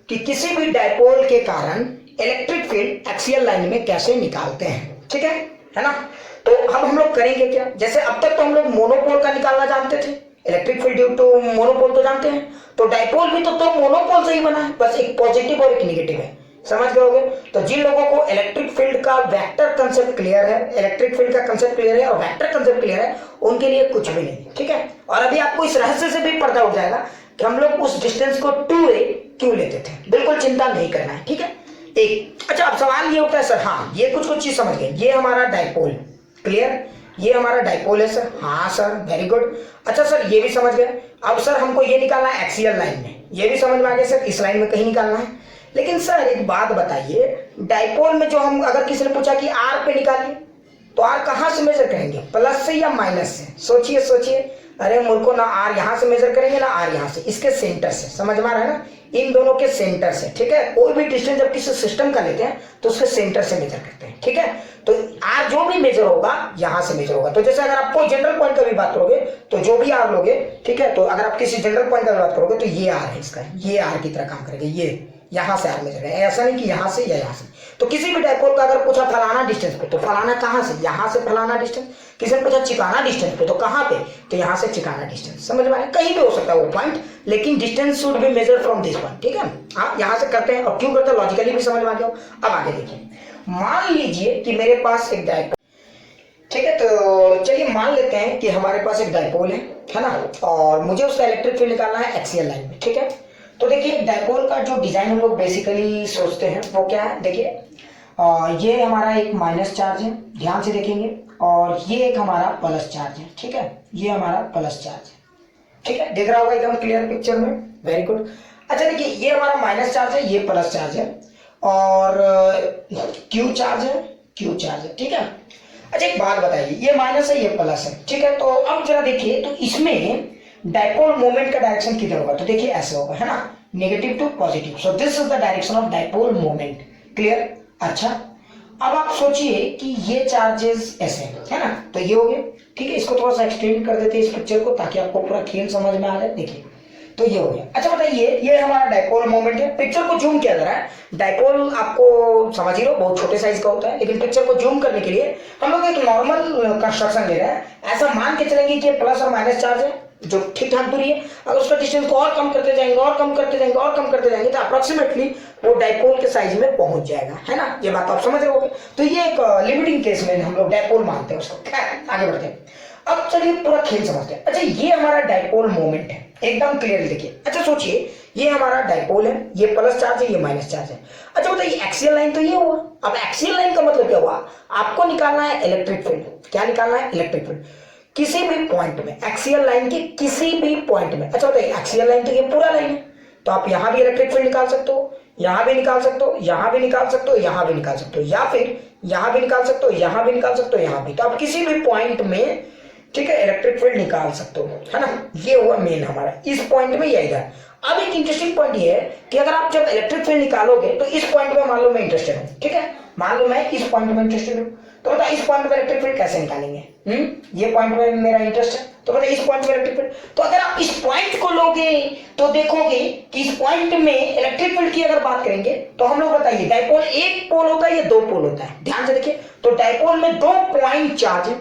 कि किसी भी डाइपोल के कारण इलेक्ट्रिक फील्ड एक्सियल लाइन में कैसे निकालते हैं। ठीक है ना। तो अब हम लोग करेंगे क्या, जैसे अब तक तो हम लोग मोनोपोल का निकालना जानते थे, electric field due to monopole तो जानते हैं, तो डाइपोल भी तो मोनोपोल से ही बना है, बस एक पॉजिटिव और एक नेगेटिव है। समझ गए होगे। तो जिन लोगों को इलेक्ट्रिक फील्ड का वेक्टर कंसेप्ट क्लियर है, इलेक्ट्रिक फील्ड का कंसेप्ट क्लियर है और वेक्टर कंसेप्ट क्लियर है, उनके लिए कुछ भी नहीं। ठीक है, और अभी आपको इस रहस्य से भी पर्दा उठ जाएगा कि हम लोग उस डिस्टेंस को 2a क्यों लेते थे। बिल्कुल चिंता नहीं करना है। ठीक है, एक अच्छा, अब सवाल ये उठता है सर, हाँ ये कुछ चीज समझ गए, ये हमारा डाइपोल, क्लियर, ये हमारा डाइपोल है सर। हाँ सर, वेरी गुड। अच्छा सर, ये भी समझ गए। अब सर हमको ये निकालना है एक्सियल लाइन में, ये भी समझ में आ गया सर, इस लाइन में कहीं निकालना है। लेकिन सर एक बात बताइए, डाइपोल में जो हम अगर किसी ने पूछा कि आर पे निकालिए, तो आर कहां से मेजर करेंगे, प्लस से या माइनस से? सोचिए। अरे मुझको ना आर यहां से मेजर करेंगे ना आर यहां से, इसके सेंटर से। समझ में आ रहा है ना, इन दोनों के सेंटर से। ठीक है, कोई भी डिस्टेंस जब किसी सिस्टम का लेते हैं तो उसके सेंटर से मेजर करते हैं। ठीक है, तो आर जो भी मेजर होगा यहां से मेजर होगा। तो जैसे अगर आपको जनरल पॉइंट का भी बात करोगे तो जो भी आर लोगे, ठीक है, तो अगर आप किसी जनरल पॉइंट का भी बात करोगे तो ये आर है इसका, ये आर की तरह काम करेगा, ये यहां से आर मेजर है, ऐसा नहीं कि यहां से या यहां से। तो किसी भी डाइपोल का अगर पूछा फलाना डिस्टेंस पे, तो फलाना कहां से, यहां से फलाना डिस्टेंस। किसी ने पूछा चिकाना डिस्टेंस पे, तो कहां पे, तो यहां से चिकाना डिस्टेंस। समझ में आया, कहीं भी हो सकता है वो पॉइंट, लेकिन distance should be measure from this point. ठीक है, आप यहां से करते हैं, और क्यों करते हैं लॉजिकली भी समझ में आ गया। अब आगे देखिए, मान लीजिए कि मेरे पास एक डाइपोल, ठीक है, तो चलिए मान लेते हैं कि हमारे पास एक डाइपोल है ना, और मुझे उसका इलेक्ट्रिक फील्ड निकालना है एक्सियल लाइन में। ठीक है, तो देखिए डाइपोल का जो डिजाइन हम लोग बेसिकली सोचते हैं वो क्या है, देखिए ये हमारा एक माइनस चार्ज है, ध्यान से देखेंगे, और ये एक हमारा प्लस चार्ज है। ठीक है, ये हमारा प्लस चार्ज है। ठीक है, देख रहा होगा एकदम क्लियर पिक्चर में, वेरी गुड। अच्छा देखिए, ये हमारा माइनस चार्ज है, ये प्लस चार्ज है, और क्यू चार्ज है। ठीक है, अच्छा एक बात बताइए, ये माइनस है ये प्लस है। ठीक है, तो अब जरा देखिए, तो इसमें डाइपोल मोमेंट का डायरेक्शन किधर होगा, तो देखिए ऐसे होगा, है ना, negative to positive. So this is the direction of dipole moment. Clear. अच्छा, अब आप सोचिए कि ये चार्जेस ऐसे है ना, तो ये हो गया। ठीक है, इसको थोड़ा सा एक्सटेंड कर देते हैं इस पिक्चर को, ताकि आपको पूरा खेल समझ में आ जाए। देखिए, तो ये हो गया। अच्छा बताइए, ये हमारा डाइपोल मोमेंट है। पिक्चर को जूम किया जा रहा है, डाइपोल आपको समझ ही लो बहुत छोटे साइज का होता है, लेकिन पिक्चर को जूम करने के लिए हम लोग एक नॉर्मल कंस्ट्रक्शन ले रहे हैं। ऐसा मान के चलेंगे कि प्लस और माइनस चार्ज है जो ठीक ठाक दूरी है, अगर उसका डिस्टेंस को और कम करते जाएंगे तो अप्रोक्सीमेटली वो डाइपोल के साइज में पहुंच जाएगा, है ना। ये बात आप समझ रहे होगे। तो ये एक लिमिटिंग केस में हम लोग डाइपोल मानते हैं उसको। खैर आगे बढ़ते हैं, अब चलिए पूरा खेल समझते हैं। अच्छा, ये हमारा डाइपोल मोमेंट है, एकदम क्लियर देखिए। अच्छा सोचिए, ये हमारा डाइपोल है, ये प्लस चार्ज है, ये माइनस चार्ज है। अच्छा बताइए, एक्सियल लाइन तो ये हुआ। अब एक्सियल लाइन का मतलब क्या हुआ, आपको निकालना है इलेक्ट्रिक फील्ड। क्या निकालना है, इलेक्ट्रिक फील्ड किसी भी पॉइंट में, एक्सियल लाइन के किसी भी पॉइंट में। अच्छा बताइए, एक्सियल लाइन तो ये पूरा लाइन है, तो आप यहां भी इलेक्ट्रिक फील्ड निकाल सकते हो, यहां भी निकाल सकते हो, यहां भी निकाल सकते हो, यहां भी निकाल सकते हो, या फिर यहां भी निकाल सकते हो, यहां भी निकाल सकते हो, यहां भी। तो आप किसी भी पॉइंट में, ठीक है, इलेक्ट्रिक फील्ड निकाल सकते हो, है ना। ये हुआ मेन हमारा, इस पॉइंट में, ये इधर। अब एक इंटरेस्टिंग पॉइंट ये है कि अगर आप जब इलेक्ट्रिक फील्ड निकालोगे तो इस पॉइंट में मान लो मैं इंटरेस्टेड हूं, ठीक है, मान लो मैं इस पॉइंट में इंटरेस्टेड हूं, तो बताओ इस पॉइंट में इलेक्ट्रिक फील्ड कैसे निकालेंगे। ये पॉइंट में मेरा इंटरेस्ट है, तो बताइए इस पॉइंट में इलेक्ट्रिक फील्ड। तो अगर आप इस पॉइंट को लोगे तो देखोगे कि इस पॉइंट में इलेक्ट्रिक फील्ड की अगर बात करेंगे तो हम लोग बताइए डाइपोल एक पोल होता है या दो पोल होता है, ध्यान से देखिए। तो डाइपोल में दो पॉइंट चार्ज है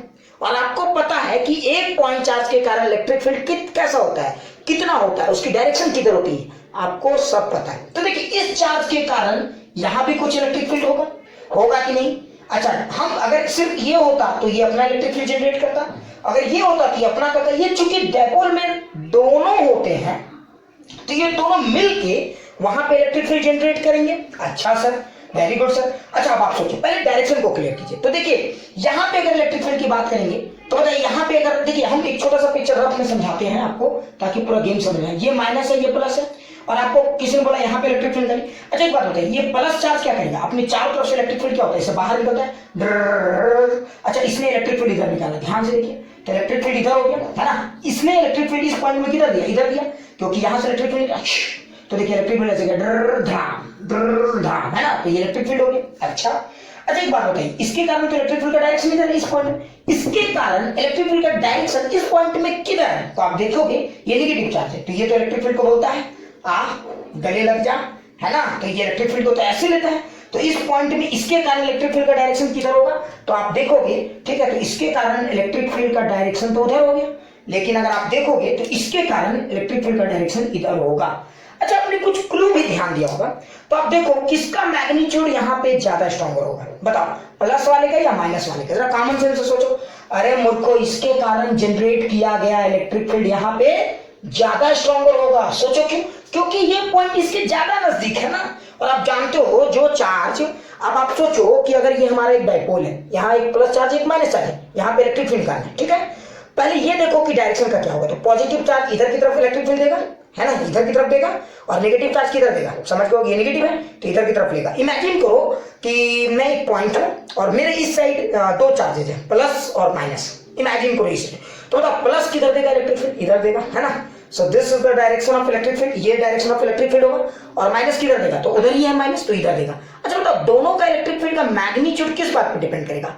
और आपको पता है कि एक पॉइंट चार्ज के कारण इलेक्ट्रिक फील्ड कैसा होता है, कितना होता है, उसकी डायरेक्शन किधर होती है, आपको सब पता है। तो देखिए इस चार्ज के कारण यहां भी कुछ इलेक्ट्रिक फील्ड होगा कि नहीं। अच्छा, हम अगर सिर्फ ये होता तो ये अपना इलेक्ट्रिक फील्ड जनरेट करता, अगर ये होता तो ये अपना करता। ये चूंकि डायपोल में दोनों होते हैं तो ये दोनों मिलके वहां पे इलेक्ट्रिक फील्ड जनरेट करेंगे। अच्छा सर, वेरी गुड सर। अच्छा अब आप सोचिए, पहले डायरेक्शन को क्लियर कीजिए। तो देखिए यहाँ पे अगर इलेक्ट्रिक फील्ड की बात करेंगे तो बताइए यहाँ पे अगर देखिए हम एक छोटा सा पिक्चर रफ में समझाते हैं आपको ताकि पूरा गेम समझ में आए। ये माइनस है, ये प्लस है, और आपको किसी ने बोला यहाँ पे इलेक्ट्रिक फील्ड करेंगे। अच्छा एक बात बताइए, ये प्लस चार्ज क्या करेगा, अपने चारों तरफ से इलेक्ट्रिक फील्ड क्या होता है, इसे बाहर निकलता है। अच्छा इसने इलेक्ट्रिक फील्ड इधर निकाला, ध्यान से देखिए, तो इलेक्ट्रिक फील्ड इधर हो गया है ना। इसने इलेक्ट्रिक फील्ड इस पॉइंट में किधर दिया, इधर दिया, क्योंकि यहां से इलेक्ट्रिक फील्ड, तो देखिए इलेक्ट्रिक फील्ड ऐसे धाम है ना, तो ये इलेक्ट्रिक फील्ड हो गया। अच्छा एक बात बताइए, इसके कारण तो इलेक्ट्रिक फील्ड का डायरेक्शन इधर है, इस पॉइंट में, इसके कारण इलेक्ट्रिक फील्ड का डायरेक्शन इस पॉइंट में किधर है, तो आप देखोगे ये नेगेटिव चार्ज है, तो ये तो इलेक्ट्रिक फील्ड को बोलता है गले लग जा, है ना, तो ये इलेक्ट्रिक फील्ड को तो ऐसे लेता है। तो इस पॉइंट में इसके कारण इलेक्ट्रिक फील्ड का डायरेक्शन किधर होगा, तो आप देखोगे, ठीक है, तो इसके कारण इलेक्ट्रिक फील्ड का डायरेक्शन तो उधर हो गया, लेकिन अगर आप देखोगे तो इसके कारण इलेक्ट्रिक फील्ड का डायरेक्शन इधर होगा। अच्छा आपने कुछ क्लू भी ध्यान दिया होगा, तो आप देखो किसका मैग्नीट्यूड यहाँ पे ज्यादा स्ट्रॉन्गर होगा, बताओ प्लस वाले का या माइनस वाले का, जरा कॉमन सेंस से सोचो। अरे मूर्खो, इसके कारण जनरेट किया गया इलेक्ट्रिक फील्ड यहाँ पे ज्यादा स्ट्रॉन्गर होगा। सोचो क्यों, क्योंकि ये पॉइंट इसके ज्यादा नजदीक है ना, और आप जानते हो जो चार्ज, अब आप सोचो कि अगर ये हमारा एक डायपोल है, यहाँ एक प्लस चार्ज एक माइनस चार्ज है, यहाँ पे इलेक्ट्रिक फील्ड का है, ठीक है। पहले ये देखो कि डायरेक्शन का क्या होगा, तो पॉजिटिव चार्ज इधर की तरफ इलेक्ट्रिक फील्ड देगा, है ना, इधर की तरफ देगा, और नेगेटिव चार्ज किधर देगा, समझ लो ये नेगेटिव है तो इधर की तरफ लेगा। इमेजिन करो कि मैं एक पॉइंट हूं और मेरे इस साइड दो चार्जेज है, प्लस और माइनस, इमेजिन करो इसे, तो बताओ प्लस किधर देगा इलेक्ट्रिक फील्ड, इधर देगा, है ना। So this is the direction of electric field, ये डायरेक्शन ऑफ इलेक्ट्रिक फील्ड होगा, और माइनस किधर देगा, तो उधर ही है माइनस, तो इधर देगा। अच्छा बताओ दोनों का इलेक्ट्रिक फील्ड का मैग्नीट्यूड किस बात पर डिपेंड करेगा,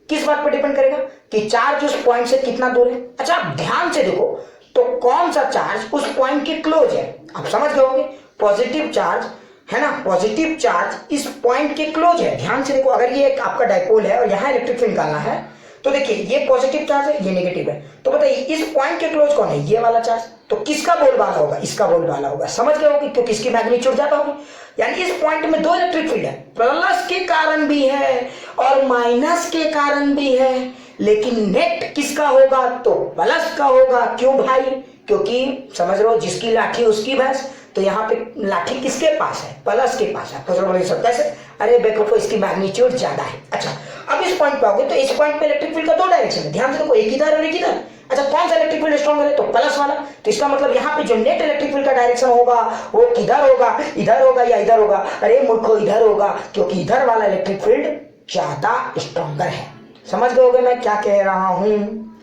किस बात पर डिपेंड करेगा कि चार्ज उस पॉइंट से कितना दूर है। अच्छा आप ध्यान से देखो तो कौन सा चार्ज उस पॉइंट के क्लोज है, आप समझ गए होंगे, पॉजिटिव चार्ज, है ना, पॉजिटिव चार्ज इस पॉइंट के क्लोज है। ध्यान से देखो, अगर ये एक आपका डायपोल है और यहाँ इलेक्ट्रिक फील्ड निकालना है, तो देखिए ये पॉजिटिव चार्ज है, ये नेगेटिव है, तो बताइए इस पॉइंट के क्लोज कौन है, ये वाला चार्ज, तो किसका बोलबाला होगा, इसका बोलबाला होगा, समझ गए होंगे, क्योंकि इसकी मैग्नीट्यूड ज्यादा होगी। यानी इस पॉइंट में दो इलेक्ट्रिक फील्ड है, प्लस के कारण भी है और माइनस के कारण भी है, लेकिन नेट किसका होगा, तो प्लस का होगा। क्यों भाई, क्योंकि समझ लो जिसकी लाठी उसकी भैंस, तो यहाँ पे लाठी किसके पास है, प्लस के पास है। तो सब कैसे, अरे बेवकूफो इसकी मैग्नीट्यूड ज्यादा है। अच्छा अब इस पॉइंट पे आओगे तो इस पॉइंट पे इलेक्ट्रिक फील्ड का दो डायरेक्शन है, ध्यान से देखो, एक इधर और एक इधर। अच्छा कौन सा इलेक्ट्रिक फील्ड स्ट्रॉन्गर है, तो प्लस वाला, तो इसका मतलब यहाँ पे जो नेट इलेक्ट्रिक फील्ड का डायरेक्शन होगा वो किधर होगा, इधर होगा या इधर होगा, अरे मूर्खो इधर होगा, क्योंकि इधर वाला इलेक्ट्रिक फील्ड ज्यादा स्ट्रॉन्गर है। समझ गए मैं क्या कह रहा हूं,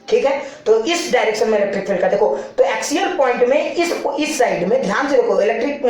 ठीक है। तो इस डायरेक्शन में इलेक्ट्रिक फील्ड का देखो, तो एक्सियल पॉइंट में इस साइड में ध्यान से देखो इलेक्ट्रिक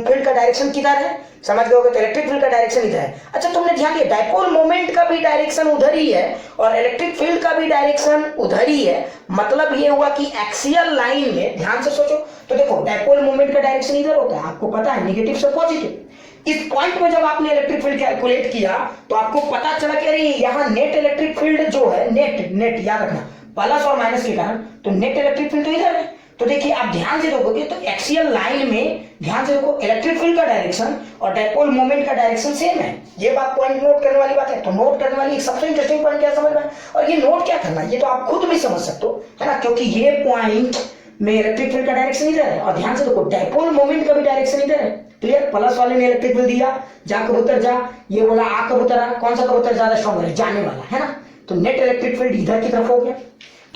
फील्ड का डायरेक्शन किधर है, समझ गए, तो इलेक्ट्रिक फील्ड का डायरेक्शन इधर है। अच्छा तुमने ध्यान दिया डायपोल मोमेंट का भी डायरेक्शन उधर ही है और इलेक्ट्रिक फील्ड का भी डायरेक्शन उधर ही है, मतलब ये हुआ कि एक्सियल लाइन में, ध्यान से सोचो, तो देखो डायपोल मोमेंट का डायरेक्शन इधर होता है, आपको पता है, नेगेटिव से पॉजिटिव। इस पॉइंट में जब आपने इलेक्ट्रिक फील्ड कैलकुलेट किया तो आपको पता चला कि अरे यहाँ नेट इलेक्ट्रिक फील्ड जो है, नेट याद रखना, प्लस और माइनस के कारण, तो नेट इलेक्ट्रिक फील्ड तो इधर है। तो देखिए आप ध्यान से देखोगे तो एक्सियल लाइन में ध्यान से देखो इलेक्ट्रिक फील्ड का डायरेक्शन और डायपोल मोमेंट का डायरेक्शन सेम है। ये बात पॉइंट नोट करने वाली बात है, तो नोट करने वाली सबसे इंटरेस्टिंग पॉइंट क्या समझना है, और ये नोट क्या करना है ये तो आप खुद भी समझ सकते हो, है ना, क्योंकि ये पॉइंट में इलेक्ट्रिक फील्ड का डायरेक्शन इधर है और ध्यान से देखो डायपोल मोमेंट का भी डायरेक्शन इधर है। क्लियर, प्लस वाले ने इलेक्ट्रिक फील्ड दिया, जा कबूतर जा, ये बोला आ कबूतर आ, कौन सा कबूतर ज्यादा स्ट्रॉन्गर है, जाने वाला, है ना, तो नेट इलेक्ट्रिक फील्ड इधर की तरफ हो गया,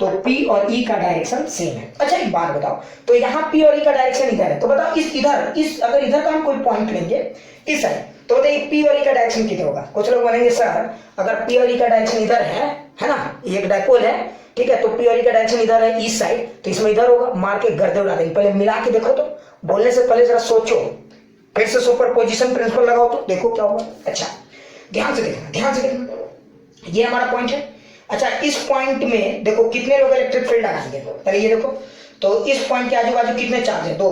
तो P और E का डायरेक्शन सेम है। अच्छा एक बात बताओ, तो यहाँ P और E का डायरेक्शन इधर है, तो बताओ इस अगर इधर का हम कोई पॉइंट लेंगे इस साइड, तो बताइए P और E का डायरेक्शन किधर होगा। कुछ लोग बोलेंगे सर अगर P और E का डायरेक्शन इधर है ना, एक डायपोल है, ठीक है, तो P और E का डायरेक्शन इधर है ईस्ट साइड, तो इसमें इधर होगा, मार के गर्दे उड़ा देंगे। पहले मिला के देखो, तो बोलने से पहले जरा सोचो, फिर से सुपरपोजिशन प्रिंसिपल लगाओ तो देखो क्या होगा। अच्छा ध्यान से देखना, ये हमारा पॉइंट है। अच्छा इस पॉइंट में देखो कितने लोग इलेक्ट्रिक फील्ड लगाएंगे, पहले ये देखो, तो इस पॉइंट के आजू बाजू कितने चार्ज है, दो,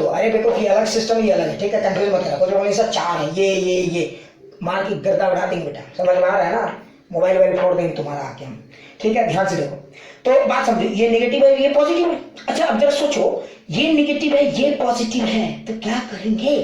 अरे देखो ये अलग सिस्टम, ये अलग है, ठीक है, कंफ्यूज मत करो, कुछ बोले सर चार है, ये मार की गर्दा उड़ा देंगे बेटा, समझ में आ रहा है ना, मोबाइल फोड़ देंगे तुम्हारा आके हम, ठीक है। ध्यान से देखो तो बात समझो, ये नेगेटिव है ये पॉजिटिव है। अच्छा अब जरा सोचो, ये नेगेटिव है ये पॉजिटिव है, तो क्या करेंगे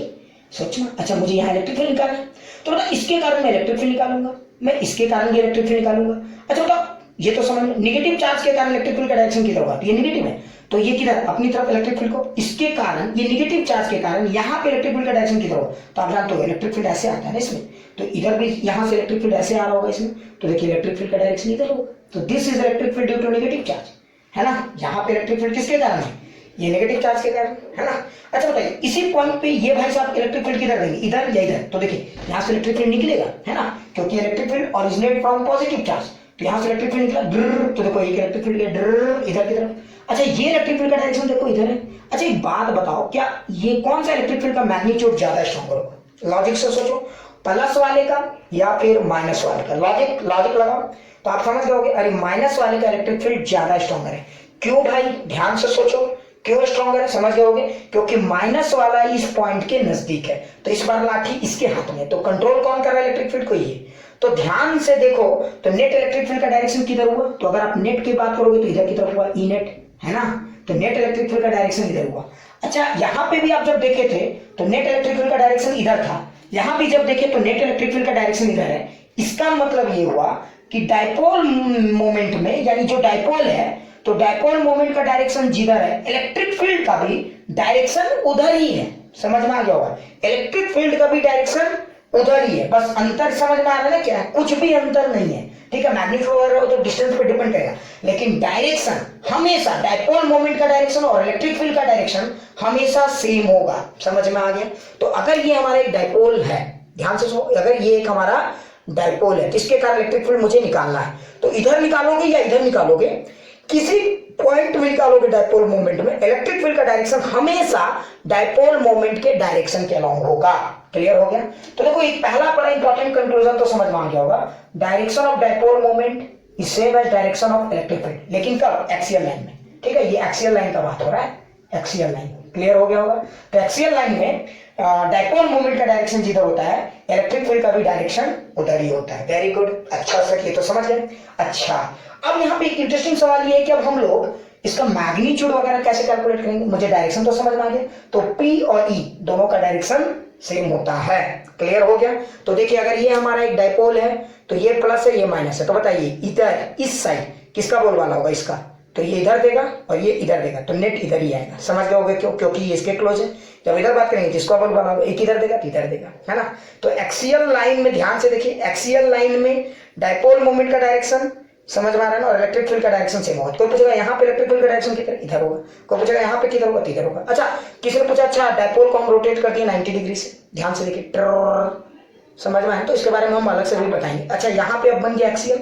सोचना। अच्छा मुझे यहाँ इलेक्ट्रिक फील्ड निकालना है, तो बता इसके कारण मैं इलेक्ट्रिक फील्ड निकालूंगा, मैं इसके कारण भी इलेक्ट्रिक फील्ड निकालूंगा। अच्छा बताओ ये तो समझ में, नेगेटिव चार्ज के कारण इलेक्ट्रिक फील्ड का डायरेक्शन किधर होगा, तो ये नेगेटिव है, तो ये किधर अपनी तरफ इलेक्ट्रिक फील्ड को, इसके कारण ये नेगेटिव चार्ज के कारण यहाँ पे इलेक्ट्रिक फील्ड का डायरेक्शन किधर होगा, तो आप जानते हो इलेक्ट्रिक फील्ड ऐसे आता है ना इसमें, तो इधर भी यहाँ से इलेक्ट्रिक फील्ड ऐसे आ रहा होगा इसमें, तो देखिए इलेक्ट्रिक फील्ड का डायरेक्शन इधर होगा, तो this is electric field due to negative charge, है ना। यहाँ पे इलेक्ट्रिक फील्ड किसके कारण है, ये नेगेटिव चार्ज के कारण, है ना। अच्छा बताइए इसी पॉइंट पे ये भाई साहब इलेक्ट्रिक फील्ड किधर देंगे, इधर या इधर, तो देखिए यहाँ से इलेक्ट्रिक फील्ड निकलेगा, है ना, क्योंकि electric field originate from positive charge, तो यहाँ से इलेक्ट्रिक फील्ड निकला ड्र, तो देखो एक इलेक्ट्रिक फील्ड ड्र इधर की तरफ। अच्छा ये इलेक्ट्रिक फील्ड का डायरेक्शन देखो इधर है। अच्छा एक बात बताओ, क्या ये कौन सा इलेक्ट्रिक फील्ड का मैग्नीट्यूड ज्यादा स्ट्रॉन्गर होगा, लॉजिक से सोचो, प्लस वाले का या फिर माइनस वाले का, लॉजिक लगाओ तो आप समझ जाओगे, अरे माइनस वाले का इलेक्ट्रिक फील्ड ज्यादा स्ट्रॉन्गर है। क्यों भाई, ध्यान से सोचो क्यों स्ट्रॉन्गर है, समझ जाओगे, क्योंकि माइनस वाला इस पॉइंट के नजदीक है, तो इस बार लाठी इसके हाथ में, तो कंट्रोल कौन कर रहा है इलेक्ट्रिक फील्ड को, ये। तो ध्यान से देखो, तो नेट इलेक्ट्रिक फील्ड का डायरेक्शन किधर हुआ, तो अगर आप नेट की बात करोगे तो इधर की तरफ हुआ, ई नेट, है ना, तो नेट इलेक्ट्रिक फील्ड का डायरेक्शन इधर हुआ। अच्छा यहाँ पे भी आप जब देखे थे तो नेट इलेक्ट्रिक फील्ड का डायरेक्शन इधर था, यहाँ भी जब देखे तो नेट इलेक्ट्रिक फील्ड का डायरेक्शन इधर है। इसका मतलब ये हुआ कि डायपोल मोमेंट में, यानी जो डायपोल है, तो डायपोल मोमेंट का डायरेक्शन जिधर है, इलेक्ट्रिक फील्ड का भी डायरेक्शन उधर ही है, समझ में आ गया होगा, इलेक्ट्रिक फील्ड का भी डायरेक्शन उधर ही है, बस अंतर समझ में आ रहा है ना, क्या है, कुछ भी अंतर नहीं है, ठीक है, मैग्नीट्यूड वगैरह तो डिस्टेंस पे डिपेंड करेगा, लेकिन डायरेक्शन हमेशा, डायपोल मोमेंट का डायरेक्शन और इलेक्ट्रिक फील्ड का डायरेक्शन हमेशा सेम होगा, समझ में आ गया। तो अगर ये हमारा एक डायपोल है, ध्यान से सुनो, अगर ये एक हमारा डायपोल है, जिसके कारण इलेक्ट्रिक फील्ड मुझे निकालना है, तो इधर निकालोगे या इधर निकालोगे, किसी पॉइंट में निकालोगे डायपोल मोमेंट में, इलेक्ट्रिक फील्ड का डायरेक्शन हमेशा डायपोल मोमेंट के डायरेक्शन के अलोंग होगा। क्लियर हो गया। तो देखो एक पहला बड़ा इंपॉर्टेंट कंक्लूजन तो समझ में आ गया होगा, direction of dipole moment is same as direction of electric field, लेकिन कब, एक्सियल लाइन में, ठीक है, ये एक्सियल लाइन का बात हो रहा है, एक्सियल लाइन। क्लियर हो गया होगा। तो एक्सियल लाइन में डायपोल मोमेंट का डायरेक्शन जिधर होता है, इलेक्ट्रिक फील्ड का भी डायरेक्शन उधर ही होता है। वेरी गुड, अच्छा सर, ये तो समझ गए। अच्छा अब यहाँ पे एक इंटरेस्टिंग सवाल ये है कि अब हम लोग इसका मैग्नीट्यूड वगैरह कैसे कैलकुलेट करेंगे। मुझे डायरेक्शन तो समझ में आ गया, तो P और E दोनों का डायरेक्शन सेम होता है। क्लियर हो गया। तो देखिए अगर ये हमारा एक डायपोल है तो ये प्लस है ये माइनस है, तो बताइए इधर इस साइड किसका बोल वाला होगा, इसका, तो ये इधर देगा और ये इधर देगा, तो नेट इधर ही आएगा। समझ गए होगे क्यों, क्योंकि ये इसके क्लोज है। जब इधर बात करेंगे जिसका बोल वाला होगा, एक इधर देगा तो इधर देगा, है ना। तो एक्सियल लाइन में ध्यान से देखिए, एक्सियल लाइन में डायपोल मोमेंट का डायरेक्शन समझ में आ रहा है ना, और इलेक्ट्रिक फील्ड का डायरेक्शन सेम होगा। कोई पूछेगा यहाँ पे इलेक्ट्रिक फील्ड का डायरेक्शन किधर, इधर होगा। कोई पूछेगा यहाँ पे किधर होगा, इधर होगा। अच्छा किसी ने पूछा अच्छा डायपोल को हम रोटेट कर दिए 90 डिग्री से, ध्यान से देखिए, समझ में आए, तो इसके बारे में हम अलग से भी बताएंगे। अच्छा यहाँ पे अब बन गया एक्सियल,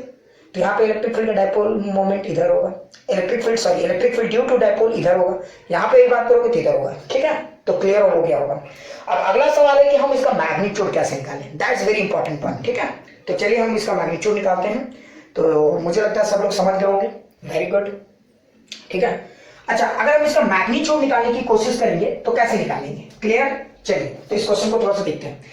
तो यहाँ पे इलेक्ट्रिक फील्ड डायपोल मोमेंट इधर होगा, electric field due to dipole इधर होगा, यहाँ पे एक बात करोगे तो इधर होगा। ठीक है, तो क्लियर हो गया होगा। अब अगला सवाल है कि हम इसका मैग्नीट्यूड कैसे निकालें, दैट्स वेरी इंपॉर्टेंट पॉइंट। ठीक है, तो चलिए हम इसका मैग्नीट्यूड निकालते हैं। तो मुझे लगता है सब लोग समझ गए होंगे, वेरी गुड। ठीक है, अच्छा अगर हम इसका मैग्नीट्यूड निकालने की कोशिश करेंगे तो कैसे निकालेंगे, क्लियर। चलिए तो इस क्वेश्चन को थोड़ा सा देखते हैं।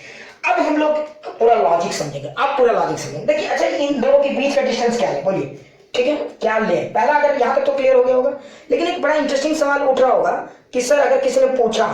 अब हम लोग पूरा लॉजिक समझेंगे, आप पूरा लॉजिक समझेंगे। देखिए अच्छा इन दोनों के बीच का डिस्टेंस क्या है, बोलिए। ठीक है, क्या ले पहला, अगर यहाँ तक तो क्लियर हो गया होगा, लेकिन एक बड़ा इंटरेस्टिंग सवाल उठ रहा होगा कि सर अगर किसी ने पूछा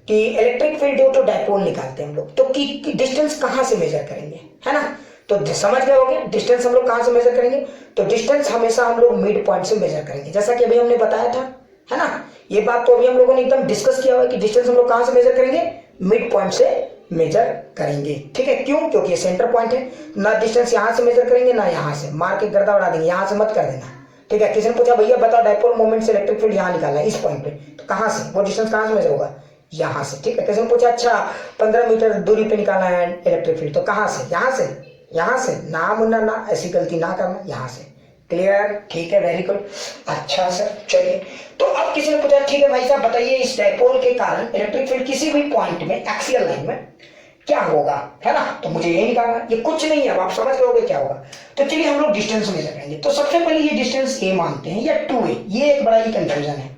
कि electric field due to dipole निकालते हैं हम लोग, तो कि डिस्टेंस कहाँ से मेजर करेंगे, है ना। तो समझ गए होंगे डिस्टेंस हम लोग कहाँ से मेजर करेंगे, तो डिस्टेंस हमेशा हम लोग मिड पॉइंट से मेजर करेंगे, जैसा कि अभी हमने बताया था, है ना। ये बात तो अभी हम लोगों ने एकदम डिस्कस किया हुआ है कि डिस्टेंस हम लोग कहाँ से मेजर करेंगे, मिड पॉइंट से मेजर करेंगे। ठीक है, क्यों, क्योंकि ये सेंटर पॉइंट है ना, डिस्टेंस यहाँ से मेजर करेंगे ना यहाँ से, मार के गर्दा उड़ा देंगे, यहाँ से मत कर देना। ठीक है, किसी ने पूछा भैया बताओ डायपोल मोमेंट से इलेक्ट्रिक फील्ड यहाँ निकालना है इस पॉइंट पे, तो कहाँ से, वो डिस्टेंस कहाँ से मेजर होगा, यहाँ से। ठीक है, किसी ने पूछा अच्छा 15 मीटर दूरी पे निकालना है इलेक्ट्रिक फील्ड, तो कहाँ से, यहाँ से, यहाँ से ना मुन्ना ना, ऐसी गलती ना करना, यहाँ से। क्लियर, ठीक है, वेरी गुड। अच्छा सर, चलिए तो अब किसी ने पूछा ठीक है भाई साहब बताइए इस डायपोल के कारण इलेक्ट्रिक फील्ड किसी भी पॉइंट में एक्सियल लाइन में क्या होगा, है ना। तो मुझे ये निकालना, ये कुछ नहीं है, अब आप समझ गए क्या होगा। तो चलिए हम लोग डिस्टेंस मेजर करेंगे। तो सबसे पहले ये डिस्टेंस ए मानते हैं या 2a, ये एक बड़ा ही कंफ्यूजन है।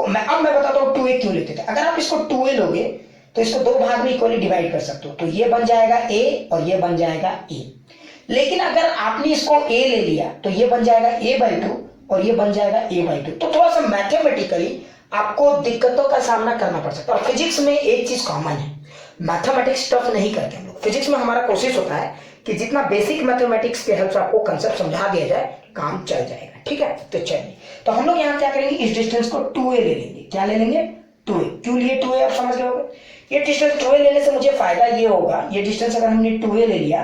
मैं बताता हूँ 2a क्यों लेते थे। अगर आप इसको 2a लोगे तो इसको दो भाग में इक्वली डिवाइड कर सकते हो, तो ये बन जाएगा a और ये बन जाएगा a। लेकिन अगर आपने इसको a ले लिया तो ये बन जाएगा a/2 और ये बन जाएगा a/2। तो थोड़ा सा मैथमेटिकली आपको दिक्कतों का सामना करना पड़ सकता है। और फिजिक्स में एक चीज कॉमन है, मैथमेटिक्स टफ नहीं करते हम लोग। फिजिक्स में हमारा कोशिश होता है कि जितना बेसिक मैथमेटिक्स के हेल्प से आपको कंसेप्ट समझा दिया जाए, काम चल जाएगा। ठीक है, तो चलिए, तो हम लोग यहाँ क्या करेंगे, इस डिस्टेंस को 2a ले लेंगे। क्या ले लेंगे, 2a। क्यों लिए 2a, आप समझ गए होंगे। ये डिस्टेंस 2a लेने से मुझे फायदा ये होगा, ये डिस्टेंस अगर हमने 2a ले लिया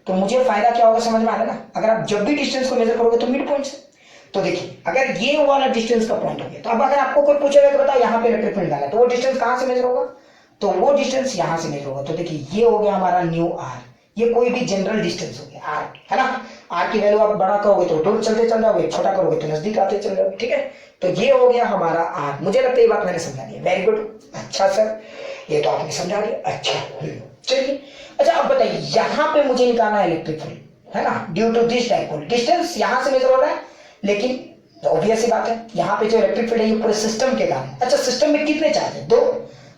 तो मुझे फायदा क्या होगा, समझ में आ रहा है ना। अगर आप जब भी डिस्टेंस को मेजर करोगे तो मिड पॉइंट से, तो देखिए अगर ये वाला डिस्टेंस का पॉइंट हो गया, तो अब अगर आपको कोई पूछेगा कि बताओ यहाँ पे इलेक्ट्रिक फील्ड निकालना है, तो वो डिस्टेंस कहाँ से मेजर होगा, तो वो डिस्टेंस यहाँ से मेजर होगा। तो देखिए ये हो गया हमारा न्यू आर, ये कोई भी जनरल डिस्टेंस हो गया आर, है ना। आर की वैल्यू आप बड़ा करोगे तो दूर चलते चल जाओगे, छोटा करोगे तो नजदीक आते चल जाओगे। ठीक है, तो ये हो गया हमारा आर। मुझे लगता है ये बात मैंने समझा दी, वेरी गुड। अच्छा सर, ये तो आपने समझा दिया। अच्छा चलिए, अच्छा अब बताइए, यहाँ पे मुझे निकालना है इलेक्ट्रिक फील्ड, है ना, due to this dipole. Distance यहाँ से मेजर हो रहा है, लेकिन ऑब्वियस सी बात है यहाँ पे जो इलेक्ट्रिक फील्ड है ये पूरे सिस्टम के कारण। अच्छा, सिस्टम में कितने चार्ज है, 2,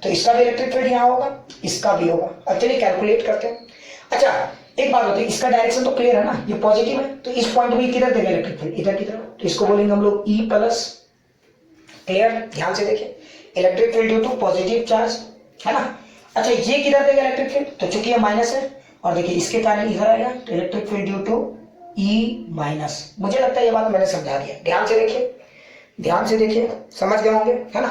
तो इसका भी इलेक्ट्रिक फील्ड यहाँ होगा, इसका भी होगा। अब चलिए कैलकुलेट करते हैं। अच्छा एक बात होती है, इसका डायरेक्शन तो क्लियर है ना, ये पॉजिटिव है, तो इस पॉइंट में किधर देगा इलेक्ट्रिक फील्ड, इधर की तरफ, तो इसको बोलेंगे हम लोग E प्लस। क्लियर, ध्यान से देखिए, electric field due to positive charge, है ना। अच्छा ये किधर देगा इलेक्ट्रिक फील्ड, तो चूंकि ये माइनस है और देखिए इसके कारण इधर आएगा, तो electric field due to E minus. मुझे लगता है ये बात मैंने समझा दिया। ध्यान से देखिए, ध्यान से देखिए, समझ गए होंगे, है ना।